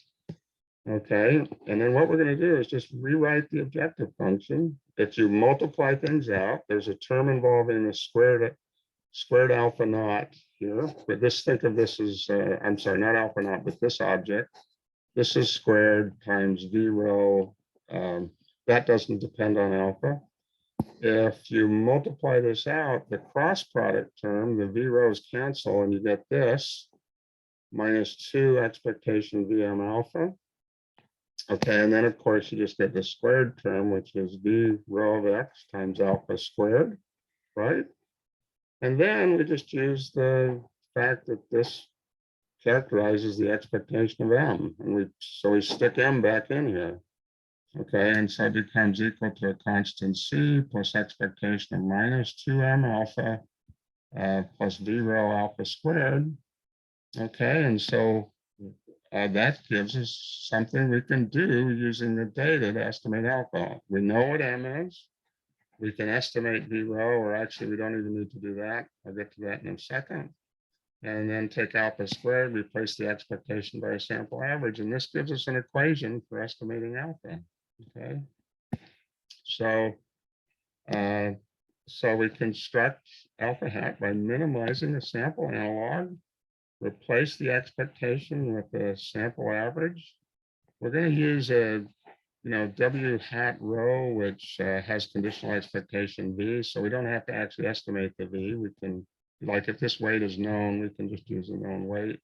Okay, and then what we're going to do is just rewrite the objective function. If you multiply things out, there's a term involving the squared alpha naught here. But think of this as, I'm sorry, not alpha naught, but this object. This is squared times v rho. That doesn't depend on alpha. If you multiply this out, the cross product term, the v rows cancel, and you get this minus 2 expectation vm alpha. Okay, and then of course you just get the squared term, which is v rho of x times alpha squared, right? And then we just use the fact that this characterizes the expectation of m, and so we stick m back in here. Okay, and so it becomes equal to a constant c plus expectation of minus 2m alpha plus v rho alpha squared. Okay, and so that gives us something we can do using the data to estimate alpha. We know what m is. We can estimate v rho, or actually we don't even need to do that. I'll get to that in a second. And then take alpha squared, replace the expectation by a sample average, and this gives us an equation for estimating alpha. Okay, so we construct alpha hat by minimizing the sample analog, replace the expectation with the sample average. We're going to use a W hat rho, which has conditional expectation v, so we don't have to actually estimate the v. We can, like, if this weight is known, we can just use the known weight.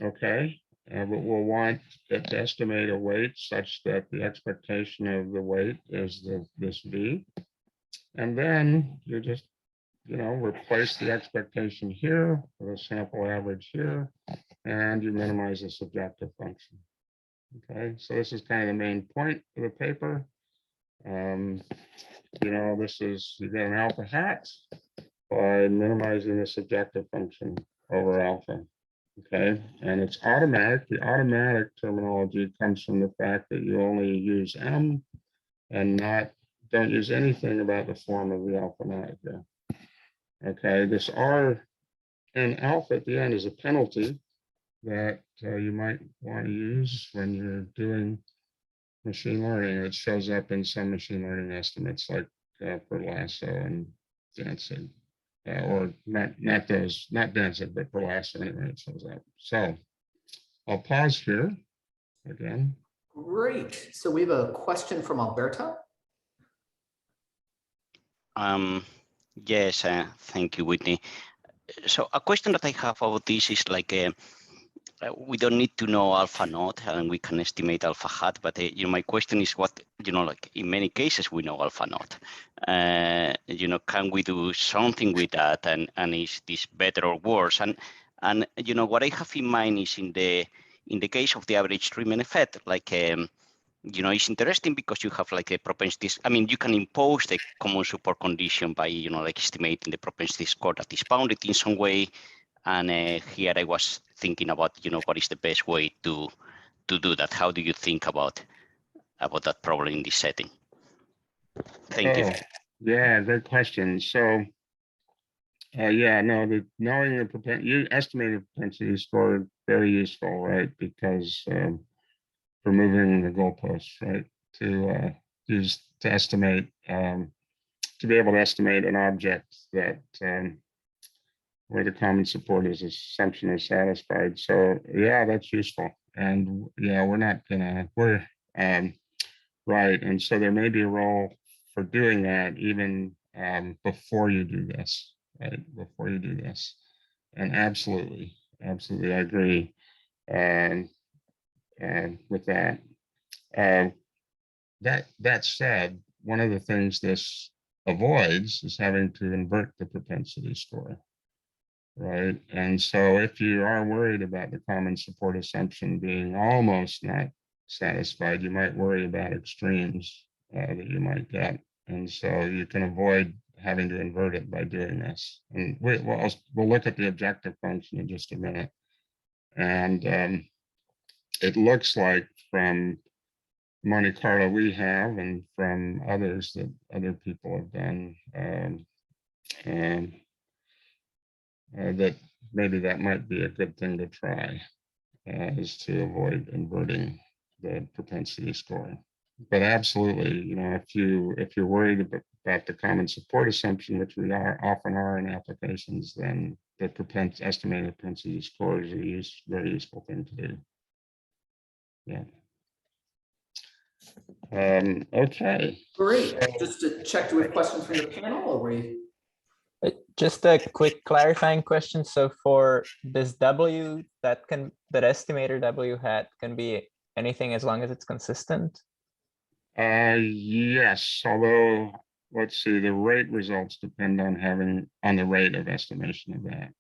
Okay, but we'll want it to estimate a weight such that the expectation of the weight is this v. And then you just, replace the expectation here with a sample average here, and you minimize the subjective function. Okay, so this is kind of the main point of the paper. This is, you get an alpha hat by minimizing the subjective function over alpha. Okay, and it's automatic. The automatic terminology comes from the fact that you only use m and don't use anything about the form of the alpha naught here. Okay, this R and alpha at the end is a penalty that you might want to use when you're doing machine learning. It shows up in some machine learning estimates, like for Lasso and Danzig, or not Danzig, but for Lasso anyway, it shows up. So I'll pause here again. Great. So we have a question from Alberto. Yes, thank you, Whitney. So a question that I have about this is like, we don't need to know alpha naught and we can estimate alpha hat, but my question is what, like in many cases we know alpha naught. Can we do something with that, and is this better or worse? And what I have in mind is in the case of the average treatment effect, like it's interesting because you have like a propensity. I mean, you can impose the common support condition by like estimating the propensity score that is bounded in some way. And here I was thinking about what is the best way to do that. How do you think about that problem in this setting? Thank you. Yeah, good question. So knowing the estimated propensity score is very useful, right? Because for moving the goalposts, right? To use to estimate, to be able to estimate an object that where the common support is assumption is satisfied. So yeah, that's useful. And yeah, we're right. And so there may be a role for doing that even before you do this, right? Before you do this. And absolutely, I agree with that. That said, one of the things this avoids is having to invert the propensity score, right? And so if you are worried about the common support assumption being almost not satisfied, you might worry about extremes that you might get. And so you can avoid having to invert it by doing this. And we'll look at the objective function in just a minute. And it looks like from Monte Carlo we have and from others that other people have done, that maybe that might be a good thing to try, is to avoid inverting the propensity score. But absolutely, if you're worried about the common support assumption, which we often are in applications, then the estimated propensity score is a very useful thing to do. Yeah. Okay. Great. Just to check, do we have questions from the panel or we? Just a quick clarifying question. So for this W, that estimator W hat can be anything as long as it's consistent? Yes, although let's see, the rate results depend on the rate of estimation of that.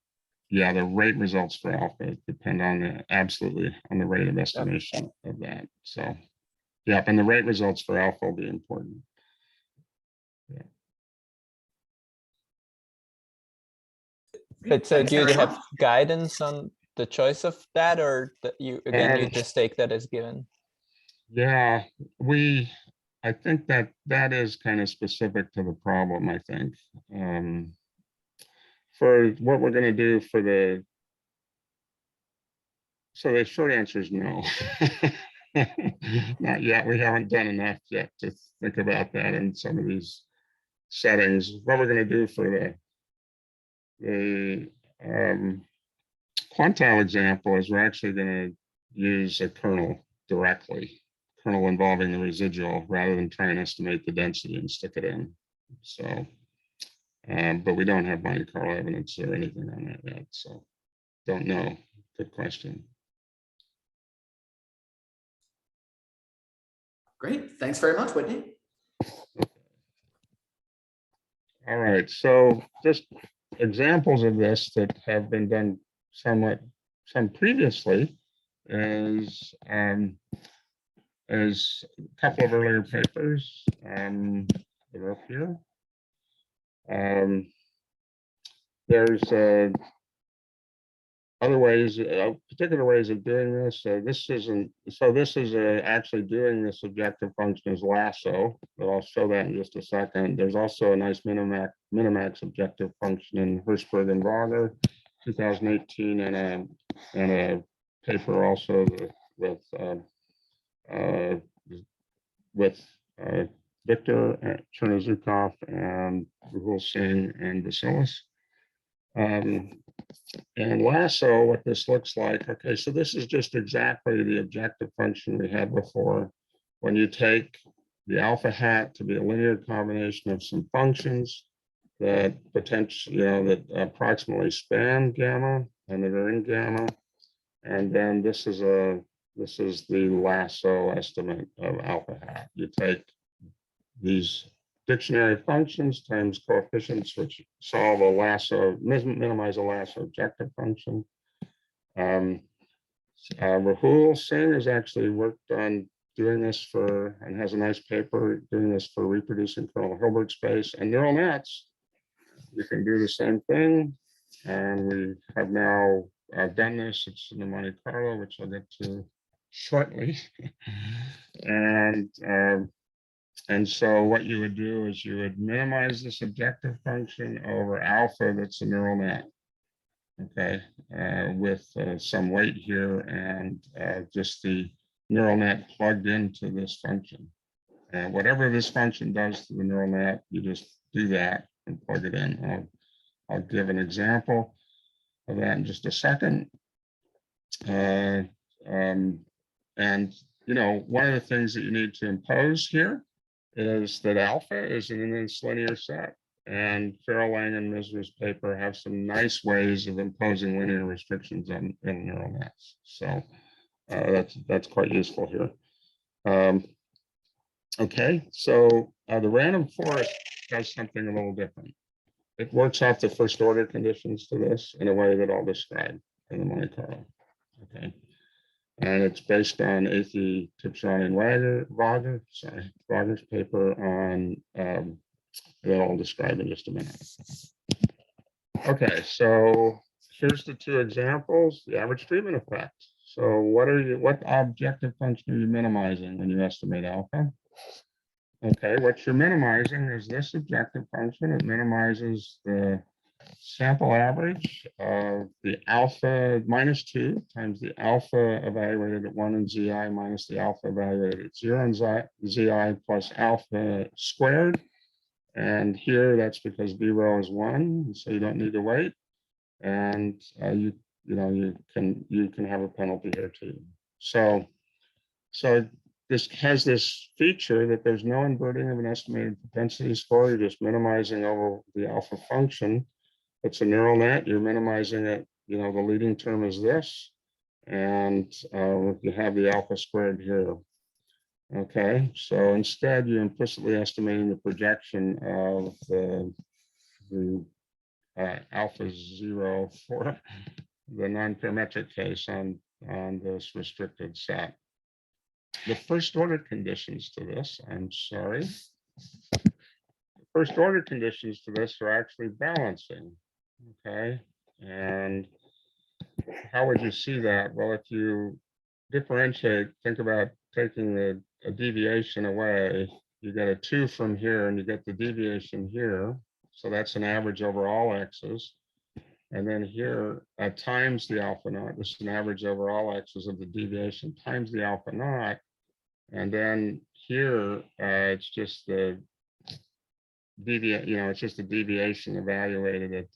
Yeah, the rate results for alpha depend on absolutely on the rate of estimation of that. So yeah, and the rate results for alpha will be important. Yeah. But so do you have guidance on the choice of that, or you just take that as given? Yeah, I think that is kind of specific to the problem, I think. For what we're going to do so the short answer is no. Not yet. We haven't done enough yet to think about that in some of these settings. What we're going to do for the quantile example is we're actually going to use a kernel directly, kernel involving the residual, rather than try and estimate the density and stick it in. So, but we don't have Monte Carlo evidence or anything on that yet. So don't know. Good question. Great. Thanks very much, Whitney. All right. So just examples of this that have been done some previously is a couple of earlier papers they're up here. There's other ways, particular ways of doing this. This is actually doing this objective function as lasso, but I'll show that in just a second. There's also a nice minimax objective function in Hirschberg and Wagner, 2018, and a paper also with Victor Chernozhukov and Rahul Singh and Vasilis. And lasso, what this looks like, okay, so this is just exactly the objective function we had before. When you take the alpha hat to be a linear combination of some functions that potentially, that approximately span gamma and that are in gamma, and then this is the lasso estimate of alpha hat. You take these dictionary functions times coefficients which solve a lasso, minimize a lasso objective function. Rahul Singh has actually worked on doing this and has a nice paper doing this for reproducing kernel Hilbert space and neural nets. You can do the same thing, and we have now done this. It's in the Monte Carlo, which I'll get to shortly. And so what you would do is you would minimize this objective function over alpha that's a neural net, okay, with some weight here and just the neural net plugged into this function. And whatever this function does to the neural net, you just do that and plug it in. I'll give an example. of that in just a second. And you know, one of the things that you need to impose here is that alpha is in this linear set. And Farrell, Lang, and Misra's paper have some nice ways of imposing linear restrictions in neural nets. So that's quite useful here. Okay, so the random forest does something a little different. It works out the first order conditions to this in a way that I'll describe in the Monte Carlo. Okay, and it's based on Athey, Tipson, and Wagner's paper on that I'll describe in just a minute. Okay, so here's the two examples, the average treatment effect. So what objective function are you minimizing when you estimate alpha? Okay, what you're minimizing is this objective function. It minimizes the sample average of the alpha -2 times the alpha evaluated at 1 in ZI minus the alpha evaluated at 0 in ZI plus alpha squared. And here that's because B row is 1, so you don't need to wait. And you can have a penalty here too. So this has this feature that there's no inverting of an estimated propensity score. You're just minimizing over the alpha function. It's a neural net. You're minimizing it. You know, the leading term is this, and you have the alpha squared here. Okay, so instead you're implicitly estimating the projection of the alpha 0 for the non-parametric case on this restricted set. The first order conditions to this, I'm sorry. The first order conditions to this are actually balancing. Okay, and how would you see that? Well, if you differentiate, think about taking a deviation away, you get a 2 from here and you get the deviation here. So that's an average over all x's. And then here times the alpha naught, this is an average over all x's of the deviation times the alpha naught. And then here it's just the it's just the deviation evaluated at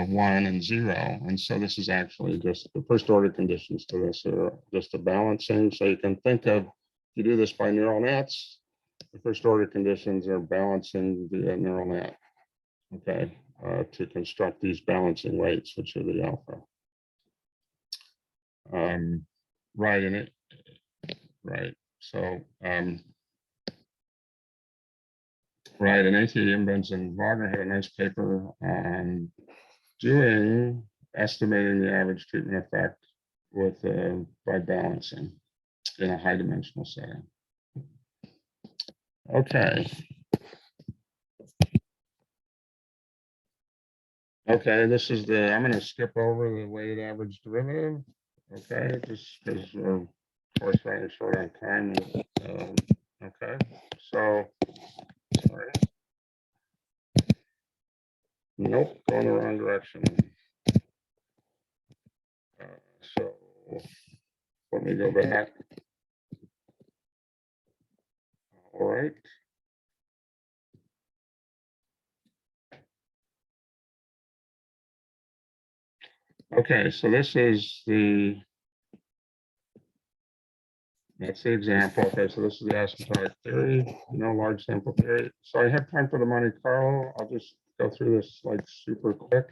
1 and 0. And so this is actually just the first order conditions to this are just a balancing. So you can think of, if you do this by neural nets, the first order conditions are balancing the neural net, okay, to construct these balancing weights, which are the alpha. Right in it, right. So, right, and Athey, Imbens, and Wagner had a nice paper on estimating the average treatment effect with by balancing in a high dimensional setting. Okay. Okay, this is I'm going to skip over the weighted average derivative. Okay, just because we're, of course, running short on time. Okay, so, sorry. Nope, going the wrong direction. So let me go back. All right. Okay, so this is that's the example. Okay, so this is the asymptotic theory, large sample theory. So I have time for the Monte Carlo. I'll just go through this like super quick.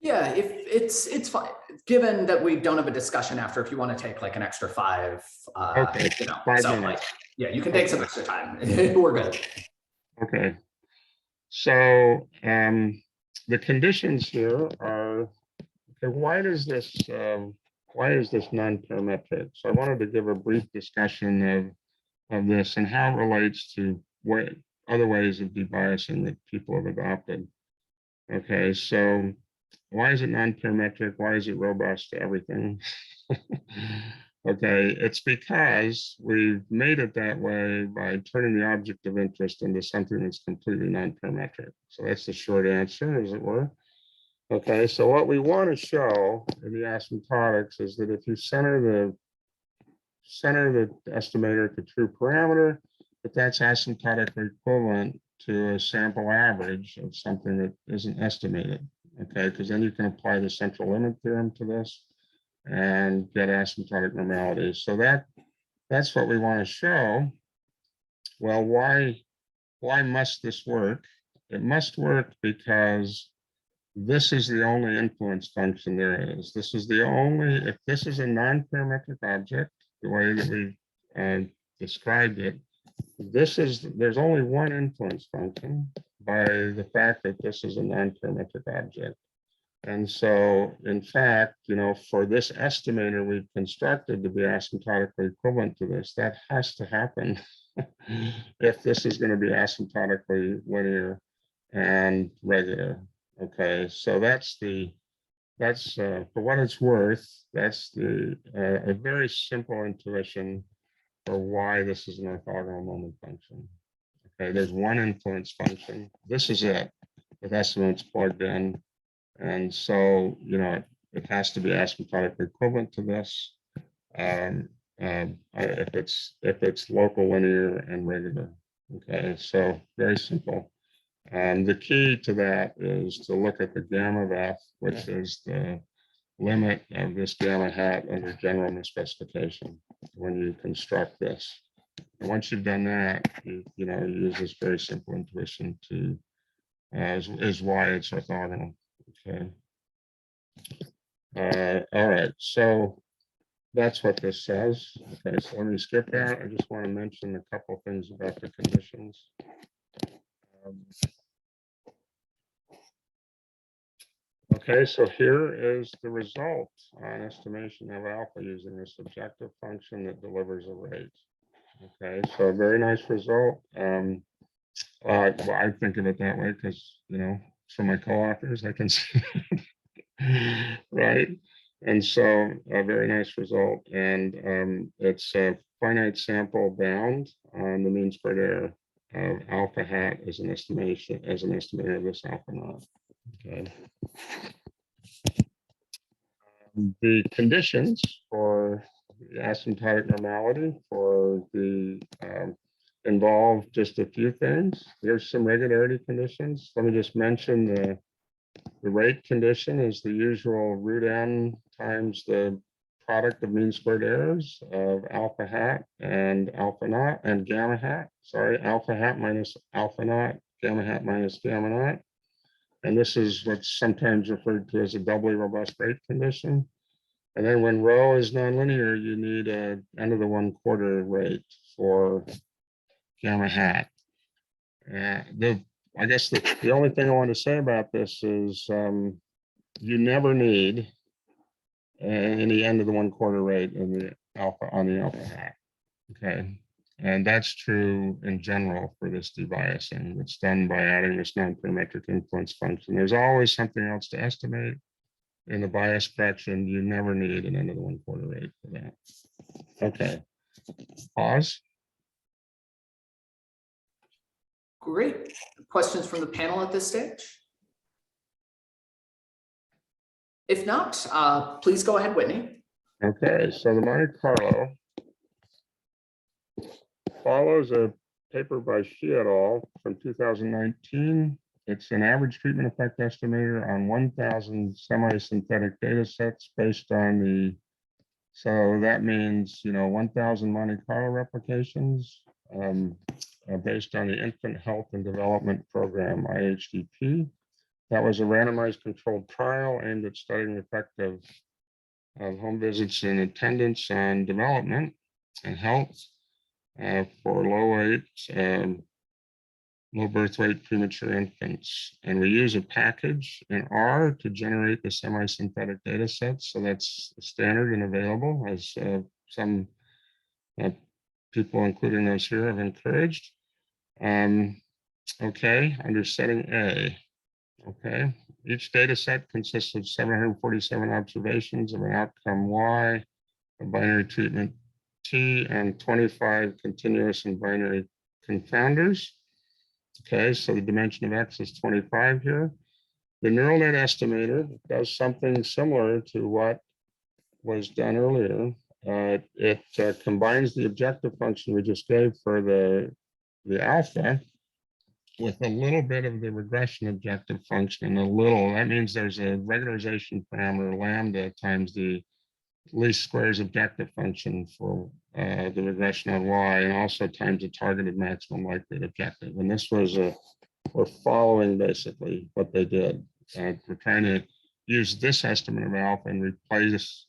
Yeah, if it's fine. Given that we don't have a discussion after, if you want to take like an extra 5, okay, 5 so minutes. like, yeah, you can take some extra time. We're good. Okay. So the conditions here are, okay, why is this non-parametric? So I wanted to give a brief discussion of this and how it relates to other ways of debiasing that people have adopted. Okay, so why is it non-parametric? Why is it robust to everything? Okay, it's because we've made it that way by turning the object of interest into something that's completely non-parametric. So that's the short answer, as it were. Okay, so what we want to show in the asymptotics is that if you center the estimator at the true parameter, that's asymptotically equivalent to a sample average of something that isn't estimated. okay, because then you can apply the central limit theorem to this and get asymptotic normality. So that's what we want to show. Well, why must this work? It must work because this is the only influence function there is. This is the only, if this is a non-parametric object, the way that we described it, there's only one influence function by the fact that this is a non-parametric object. And so, in fact, for this estimator we've constructed to be asymptotically equivalent to this, that has to happen if this is going to be asymptotically linear and regular. Okay, so that's for what it's worth, that's a very simple intuition for why this is an orthogonal moment function. Okay, there's one influence function. This is it, with estimates plugged in. And so, it has to be asymptotically equivalent to this if it's local, linear, and regular. Okay, so very simple. The key to that is to look at the gamma of F, which is the limit of this gamma hat under general misspecification when you construct this. And once you've done that, you use this very simple intuition to is why it's orthogonal. Okay. All right. So that's what this says. Okay. So let me skip that. I just want to mention a couple of things about the conditions. Okay, so here is the result on estimation of alpha using this objective function that delivers a rate. Okay, so a very nice result. Well, I think of it that way because, for my co-authors, I can see it. Right? And so a very nice result. And it's a finite sample bound on the mean squared error of alpha hat as an estimation, as an estimator of this alpha naught. Okay. The conditions for the asymptotic normality for the involve just a few things. Here's some regularity conditions. Let me just mention the rate condition is the usual root n times the product of mean squared errors of alpha hat and alpha naught and gamma hat. Sorry, alpha hat minus alpha naught, gamma hat minus gamma naught. And this is what's sometimes referred to as a doubly robust rate condition. And then when rho is nonlinear, you need an n to the 1/4 rate for gamma hat. I guess the only thing I want to say about this is you never need any n to the 1/4 rate in the alpha on the alpha hat. Okay. And that's true in general for this debiasing. It's done by adding this non-parametric influence function. There's always something else to estimate. In the bias fraction, you never need an n to the 1/4 rate for that. Okay. Pause. Great. Questions from the panel at this stage? If not, please go ahead, Whitney. Okay, so the Monte Carlo follows a paper by Xi et al. From 2019. It's an average treatment effect estimator on 1,000 semi-synthetic data sets based on so that means, 1,000 Monte Carlo replications based on the Infant Health and Development Program, IHDP. That was a randomized controlled trial aimed at studying the effect of home visits and attendance on development and health for low birth weight premature infants. And we use a package in R to generate the semi-synthetic data sets. So that's standard and available, as some people, including those here, have encouraged. Okay, under setting A. Okay, each data set consists of 747 observations of an outcome Y, a binary treatment T, and 25 continuous and binary confounders. Okay, so the dimension of X is 25 here. The neural net estimator does something similar to what was done earlier. It combines the objective function we just gave for the alpha with a little bit of the regression objective function, and a little, that means there's a regularization parameter lambda times the least squares objective function for the regression on y, and also times the targeted maximum likelihood objective. And this was we're following basically what they did. And we're trying to use this estimate of alpha and replace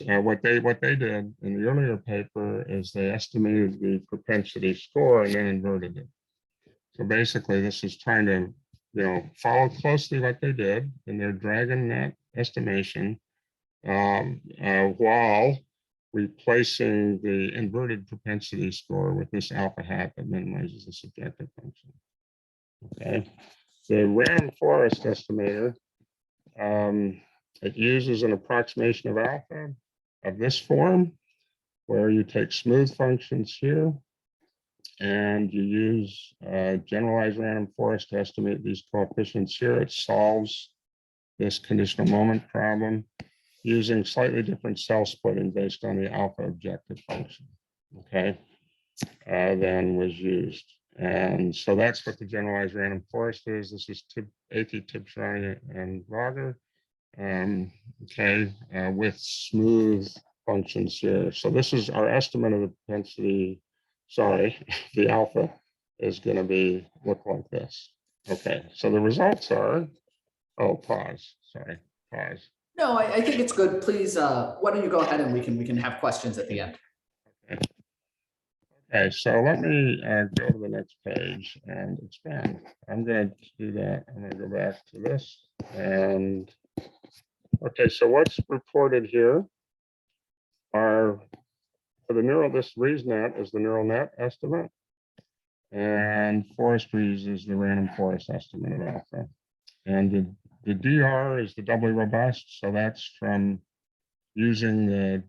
what they did in the earlier paper is they estimated the propensity score and then inverted it. So basically, this is trying to, follow closely what they did, and they're dragging that estimation while replacing the inverted propensity score with this alpha hat that minimizes the subjective function. Okay, the random forest estimator, it uses an approximation of alpha of this form, where you take smooth functions here, and you use generalized random forest to estimate these coefficients here. It solves this conditional moment problem using slightly different cell splitting based on the alpha objective function, okay, than was used. And so that's what the generalized random forest is. This is Athey, Tibshirani, and Roger, okay, with smooth functions here. So this is our estimate of the propensity, the alpha is going to look like this. Okay, so the results are, pause. No, I think it's good. Please, why don't you go ahead and we can have questions at the end. Okay, so let me go to the next page and expand. I'm going to do that. I'm going to go back to this. And okay, so what's reported here are for the this ReasNet is the neural net estimate, and forestries is the random forest estimate of alpha. And the DR is the doubly robust, so that's from using the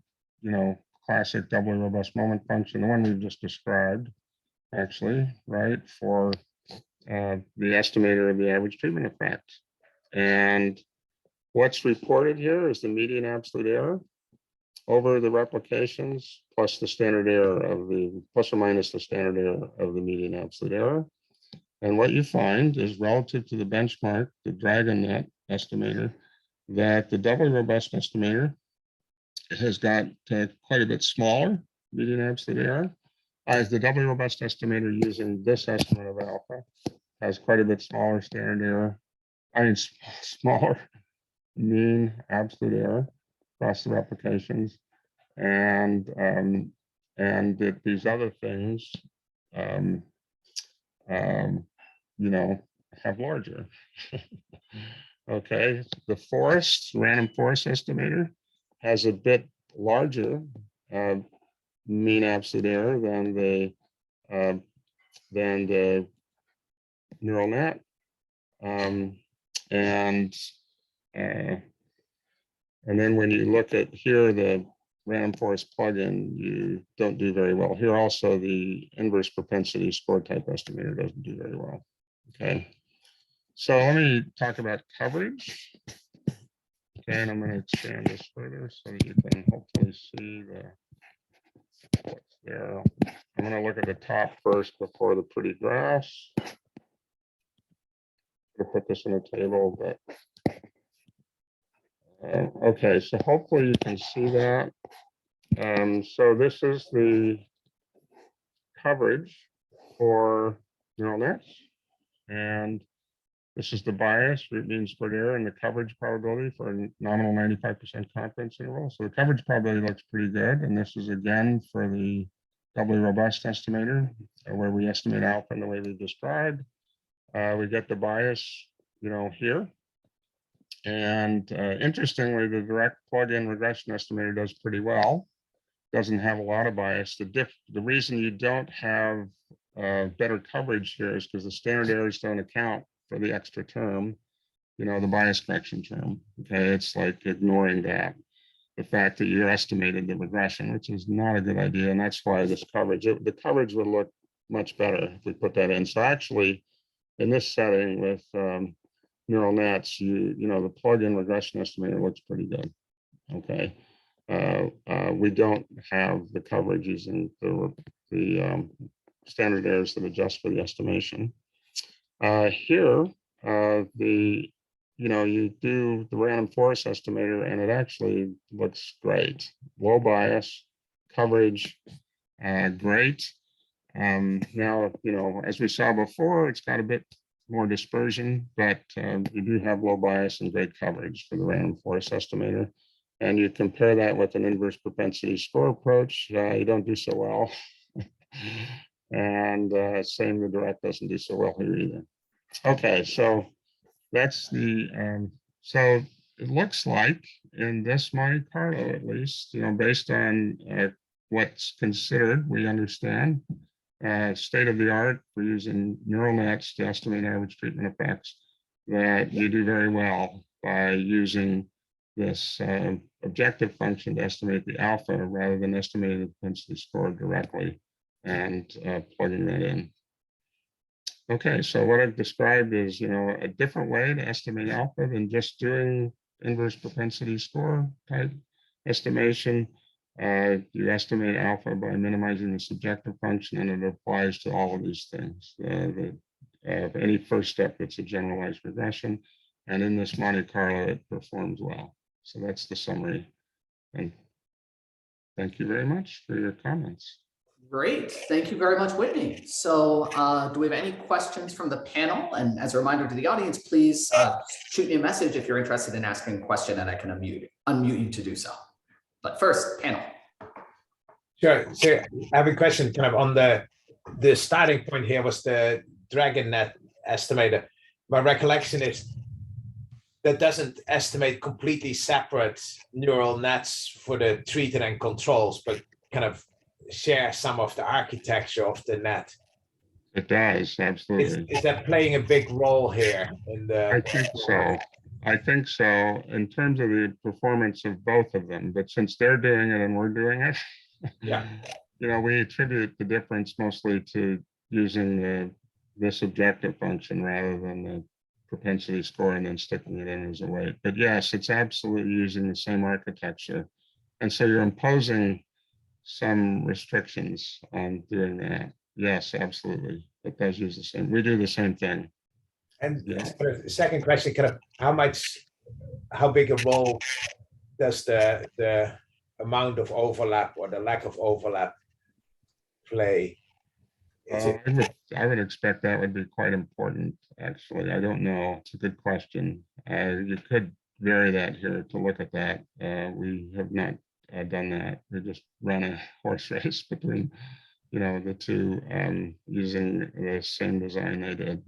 classic doubly robust moment function, the one we've just described, actually, right, for the estimator of the average treatment effect. And what's reported here is the median absolute error over the replications plus the standard error of plus or minus the standard error of the median absolute error. And what you find is relative to the benchmark, the DragonNet estimator, that the doubly robust estimator has got quite a bit smaller median absolute error, as the doubly robust estimator using this estimate of alpha has quite a bit smaller standard error, smaller mean absolute error across the replications, and that these other things, have larger. Okay, the random forest estimator has a bit larger mean absolute error than the neural net, and then when you look at here, the random forest plugin, you don't do very well. Here also, the inverse propensity score type estimator doesn't do very well. Okay, so let me talk about coverage. Okay, and I'm going to expand this further so that you can hopefully see what's there. I'm going to look at the top first before the pretty graphs. I'll put this in a table, but okay, so hopefully you can see that. So this is the coverage for neural nets, and this is the bias, root mean squared error, and the coverage probability for a nominal 95% confidence interval. So the coverage probability looks pretty good, and this is again for the doubly robust estimator, where we estimate alpha in the way we've described. We get the bias, here. And interestingly, the direct plug-in regression estimator does pretty well. Doesn't have a lot of bias. The reason you don't have better coverage here is because the standard errors don't account for the extra term, the bias correction term. Okay, it's like ignoring that, the fact that you estimated the regression, which is not a good idea, and that's why this coverage, the coverage would look much better if we put that in. So actually, in this setting with neural nets, the plug-in regression estimator looks pretty good. Okay, we don't have the coverage using the standard errors that adjust for the estimation. Here, you do the random forest estimator, and it actually looks great. Low bias, coverage, great. Now, as we saw before, it's got a bit more dispersion, but you do have low bias and great coverage for the random forest estimator. And you compare that with an inverse propensity score approach, you don't do so well. And same, the direct doesn't do so well here either. Okay, so that's the, so it looks like in this Monte Carlo, at least, based on what's considered, we understand, state of the art for using neural nets to estimate average treatment effects, that you do very well by using this objective function to estimate the alpha rather than estimating the propensity score directly and plugging that in. Okay, so what I've described is, a different way to estimate alpha than just doing inverse propensity score type estimation. You estimate alpha by minimizing the subjective function, and it applies to all of these things. Any first step that's a generalized regression, and in this Monte Carlo, it performs well. So that's the summary. And thank you very much for your comments. Great. Thank you very much, Whitney. So do we have any questions from the panel? And as a reminder to the audience, please shoot me a message if you're interested in asking a question, and I can unmute you to do so. But first, panel. Sure. So I have a question kind of on the starting point here was the DragonNet estimator. My recollection is that doesn't estimate completely separate neural nets for the treated and controls, but kind of share some of the architecture of the net. It does, absolutely. Is that playing a big role here in the? I think so. I think so, in terms of the performance of both of them, but since they're doing it and we're doing it, yeah, we attribute the difference mostly to using this objective function rather than the propensity score and then sticking it in as a weight. But yes, it's absolutely using the same architecture. And so you're imposing some restrictions on doing that. Yes, absolutely. It does use the same. We do the same thing. And the second question, kind of how big a role does the amount of overlap or the lack of overlap play? I would expect that would be quite important, actually. I don't know. It's a good question. You could vary that here to look at that. We have not done that. We just run a horse race between, the two using the same design they did.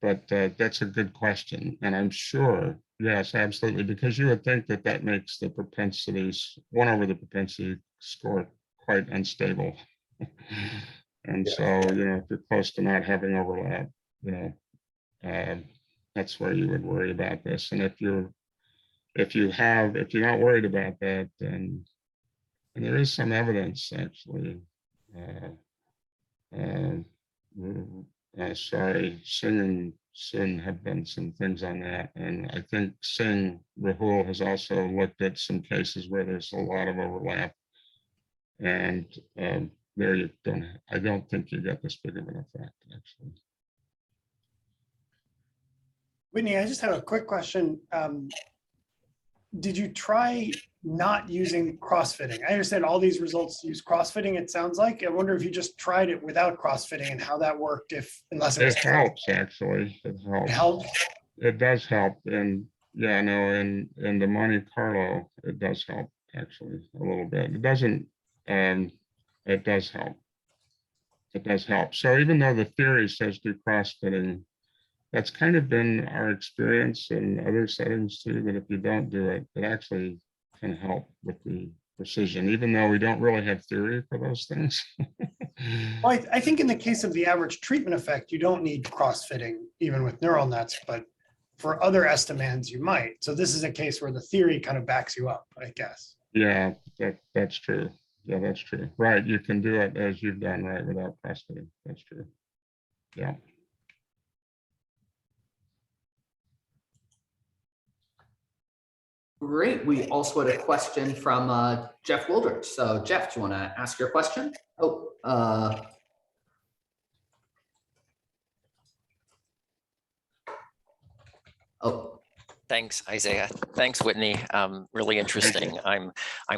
But that's a good question. And I'm sure, yes, absolutely, because you would think that makes the propensities, 1 over the propensity score quite unstable. And so, if you're close to not having overlap, that's where you would worry about this. And if you're not worried about that, then, and there is some evidence actually. Sorry, Singh and Sin have done some things on that. And I think Singh Rahul has also looked at some cases where there's a lot of overlap. And there you don't, I don't think you get this big of an effect, actually. Whitney, I just have a quick question. Did you try not using cross-fitting? I understand all these results use cross-fitting, it sounds like. I wonder if you just tried it without cross-fitting and how that worked, unless it was. It helps, actually. It helps. It helps? It does help. And yeah, no, in the Monte Carlo, it does help, actually, a little bit. It doesn't, it does help. It does help. So even though the theory says do cross-fitting, that's kind of been our experience in other settings too, that if you don't do it, it actually can help with the precision, even though we don't really have theory for those things. Well, I think in the case of the average treatment effect, you don't need cross-fitting even with neural nets, but for other estimands, you might. So this is a case where the theory kind of backs you up, I guess. Yeah, that's true. Yeah, that's true. Right, you can do it as you've done, right, without cross-fitting. That's true. Yeah. Great. We also had a question from Jeff Wildridge. So Jeff, do you want to ask your question? Oh, Oh, Thanks, Isaiah. Thanks, Whitney. Really interesting. I'm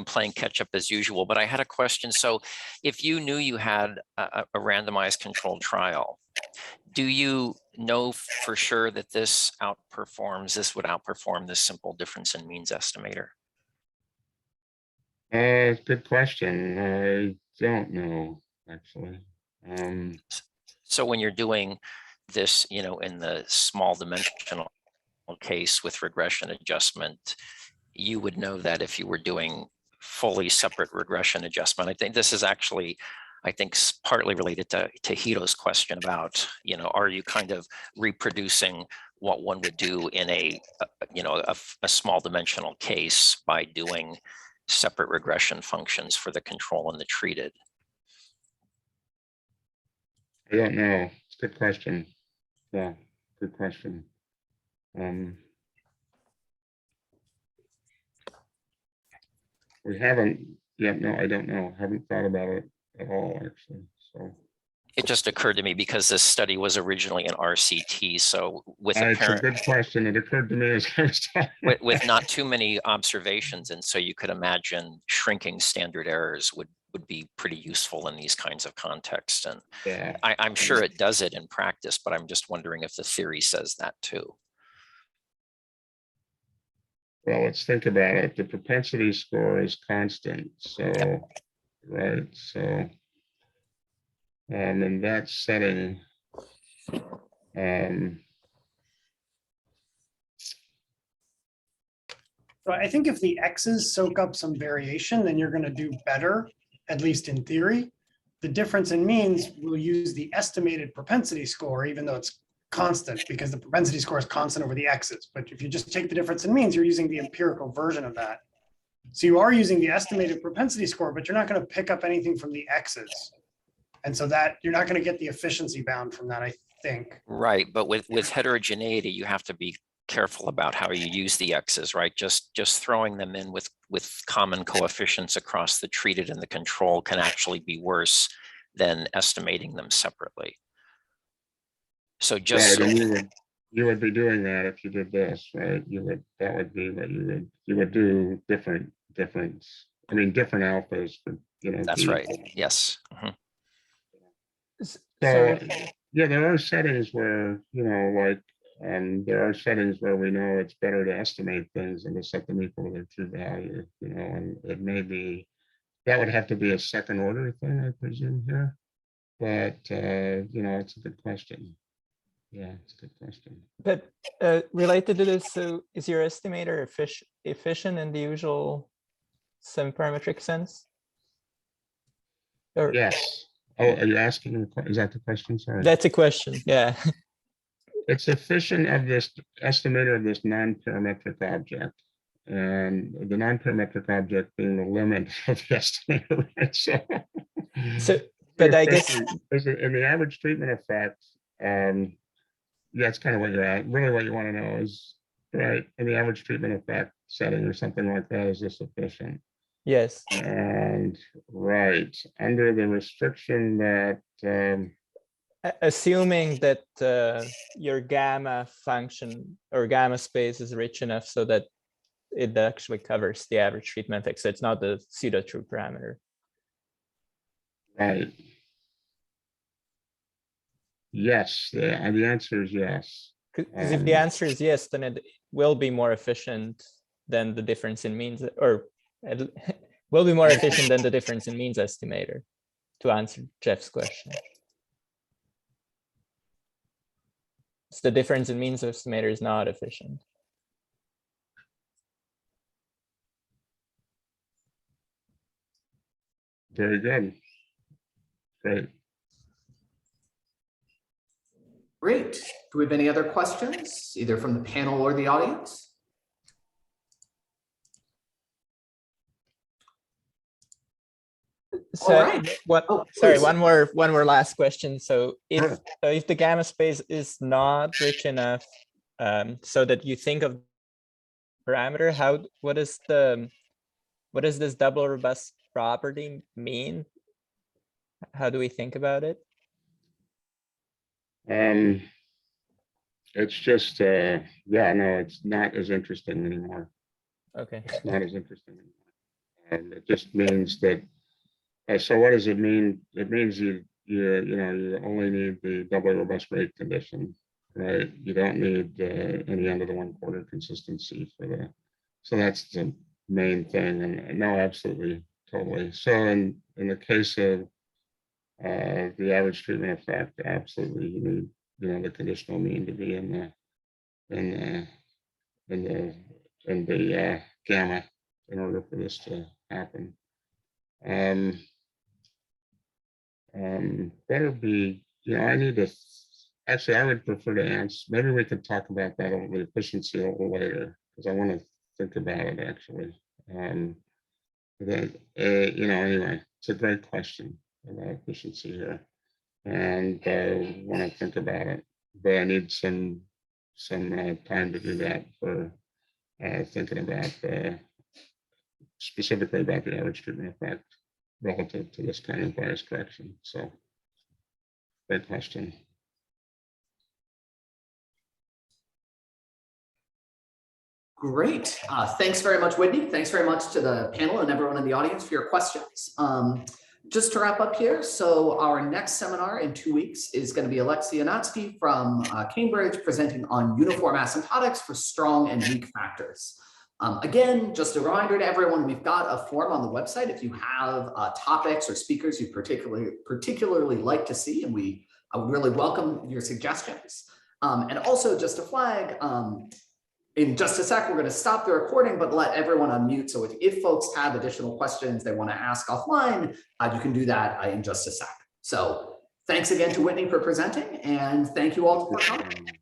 playing catch up as usual, but I had a question. So if you knew you had a randomized controlled trial, do you know for sure that this would outperform this simple difference in means estimator? Good question. I don't know, actually. So when you're doing this, in the small dimensional case with regression adjustment, you would know that if you were doing fully separate regression adjustment. I think this is actually, partly related to Guido's question about, are you kind of reproducing what one would do in a small dimensional case by doing separate regression functions for the control and the treated? I don't know. It's a good question. Yeah, good question. We haven't yet. No, I don't know. Haven't thought about it at all, actually. So it just occurred to me because this study was originally an RCT. So with it's a good question. It occurred to me as I was talking. with not too many observations, and so you could imagine shrinking standard errors would be pretty useful in these kinds of contexts. And yeah, I'm sure it does it in practice, but I'm just wondering if the theory says that too. Well, let's think about it. The propensity score is constant. So, Yep. Right. So, in that setting, So I think if the X's soak up some variation, then you're going to do better, at least in theory. The difference in means will use the estimated propensity score, even though it's constant, because the propensity score is constant over the X's. But if you just take the difference in means, you're using the empirical version of that. So you are using the estimated propensity score, but you're not going to pick up anything from the X's. And so that you're not going to get the efficiency bound from that, I think. Right, but with heterogeneity, you have to be careful about how you use the X's, right? Just throwing them in with common coefficients across the treated and the control can actually be worse than estimating them separately. So just right, and you would be doing that if you did this, right? That would be what you would do different alphas for, that's right. Yes. Mm-hmm. So yeah, there are settings where, there are settings where we know it's better to estimate things and to set them equal to their true value, and it may be, that would have to be a second order thing, I presume here. But, it's a good question. Yeah, it's a good question. But related to this, so is your estimator efficient in the usual semi-parametric sense? Or, yes. Oh, are you asking? Is that the question? Sorry. that's a question. Yeah. It's efficient of this estimator of this non-parametric object, and the non-parametric object being the limit of the estimator. Right? So, but I guess in the average treatment effect, that's kind of what you're at. Really, what you want to know is, right, in the average treatment effect setting or something like that, is this efficient? yes. And right under the restriction that assuming that your gamma function or gamma space is rich enough so that it actually covers the average treatment effect, so it's not the pseudo true parameter. Right. Yes, the answer is yes. Because if the answer is yes, then it will be more efficient than the difference in means, or will be more efficient than the difference in means estimator, to answer Jeff's question. So the difference in means estimator is not efficient. Very good. Great. Great. Do we have any other questions, either from the panel or the audience? So all right. Sorry, one more last question. So if the gamma space is not rich enough so that you think of parameter, what does this double robust property mean? How do we think about it? It's just, yeah, no, it's not as interesting anymore. Okay. It's not as interesting anymore. It just means that, so what does it mean? It means you only need the doubly robust rate condition, right? You don't need any under the 1/4 consistency for the, so that's the main thing. And no, absolutely, totally. So in the case of the average treatment effect, absolutely, you need, the conditional mean to be in the gamma in order for this to happen. Better be, I need to, actually, I would prefer to answer, maybe we could talk about that over the efficiency a little later, because I want to think about it actually. Anyway, it's a great question about efficiency here. And I want to think about it, but I need some time to do that for thinking about specifically about the average treatment effect relative to this kind of bias correction. So, great question. Great. Thanks very much, Whitney. Thanks very much to the panel and everyone in the audience for your questions. Just to wrap up here, so our next seminar in 2 weeks is going to be Alexei Yanatsky from Cambridge presenting on uniform asymptotics for strong and weak factors. Again, just a reminder to everyone, we've got a form on the website if you have topics or speakers you particularly like to see, and I would really welcome your suggestions. And also just a flag, in just a sec, we're going to stop the recording, but let everyone unmute. So if folks have additional questions they want to ask offline, you can do that in just a sec. So thanks again to Whitney for presenting, and thank you all for coming.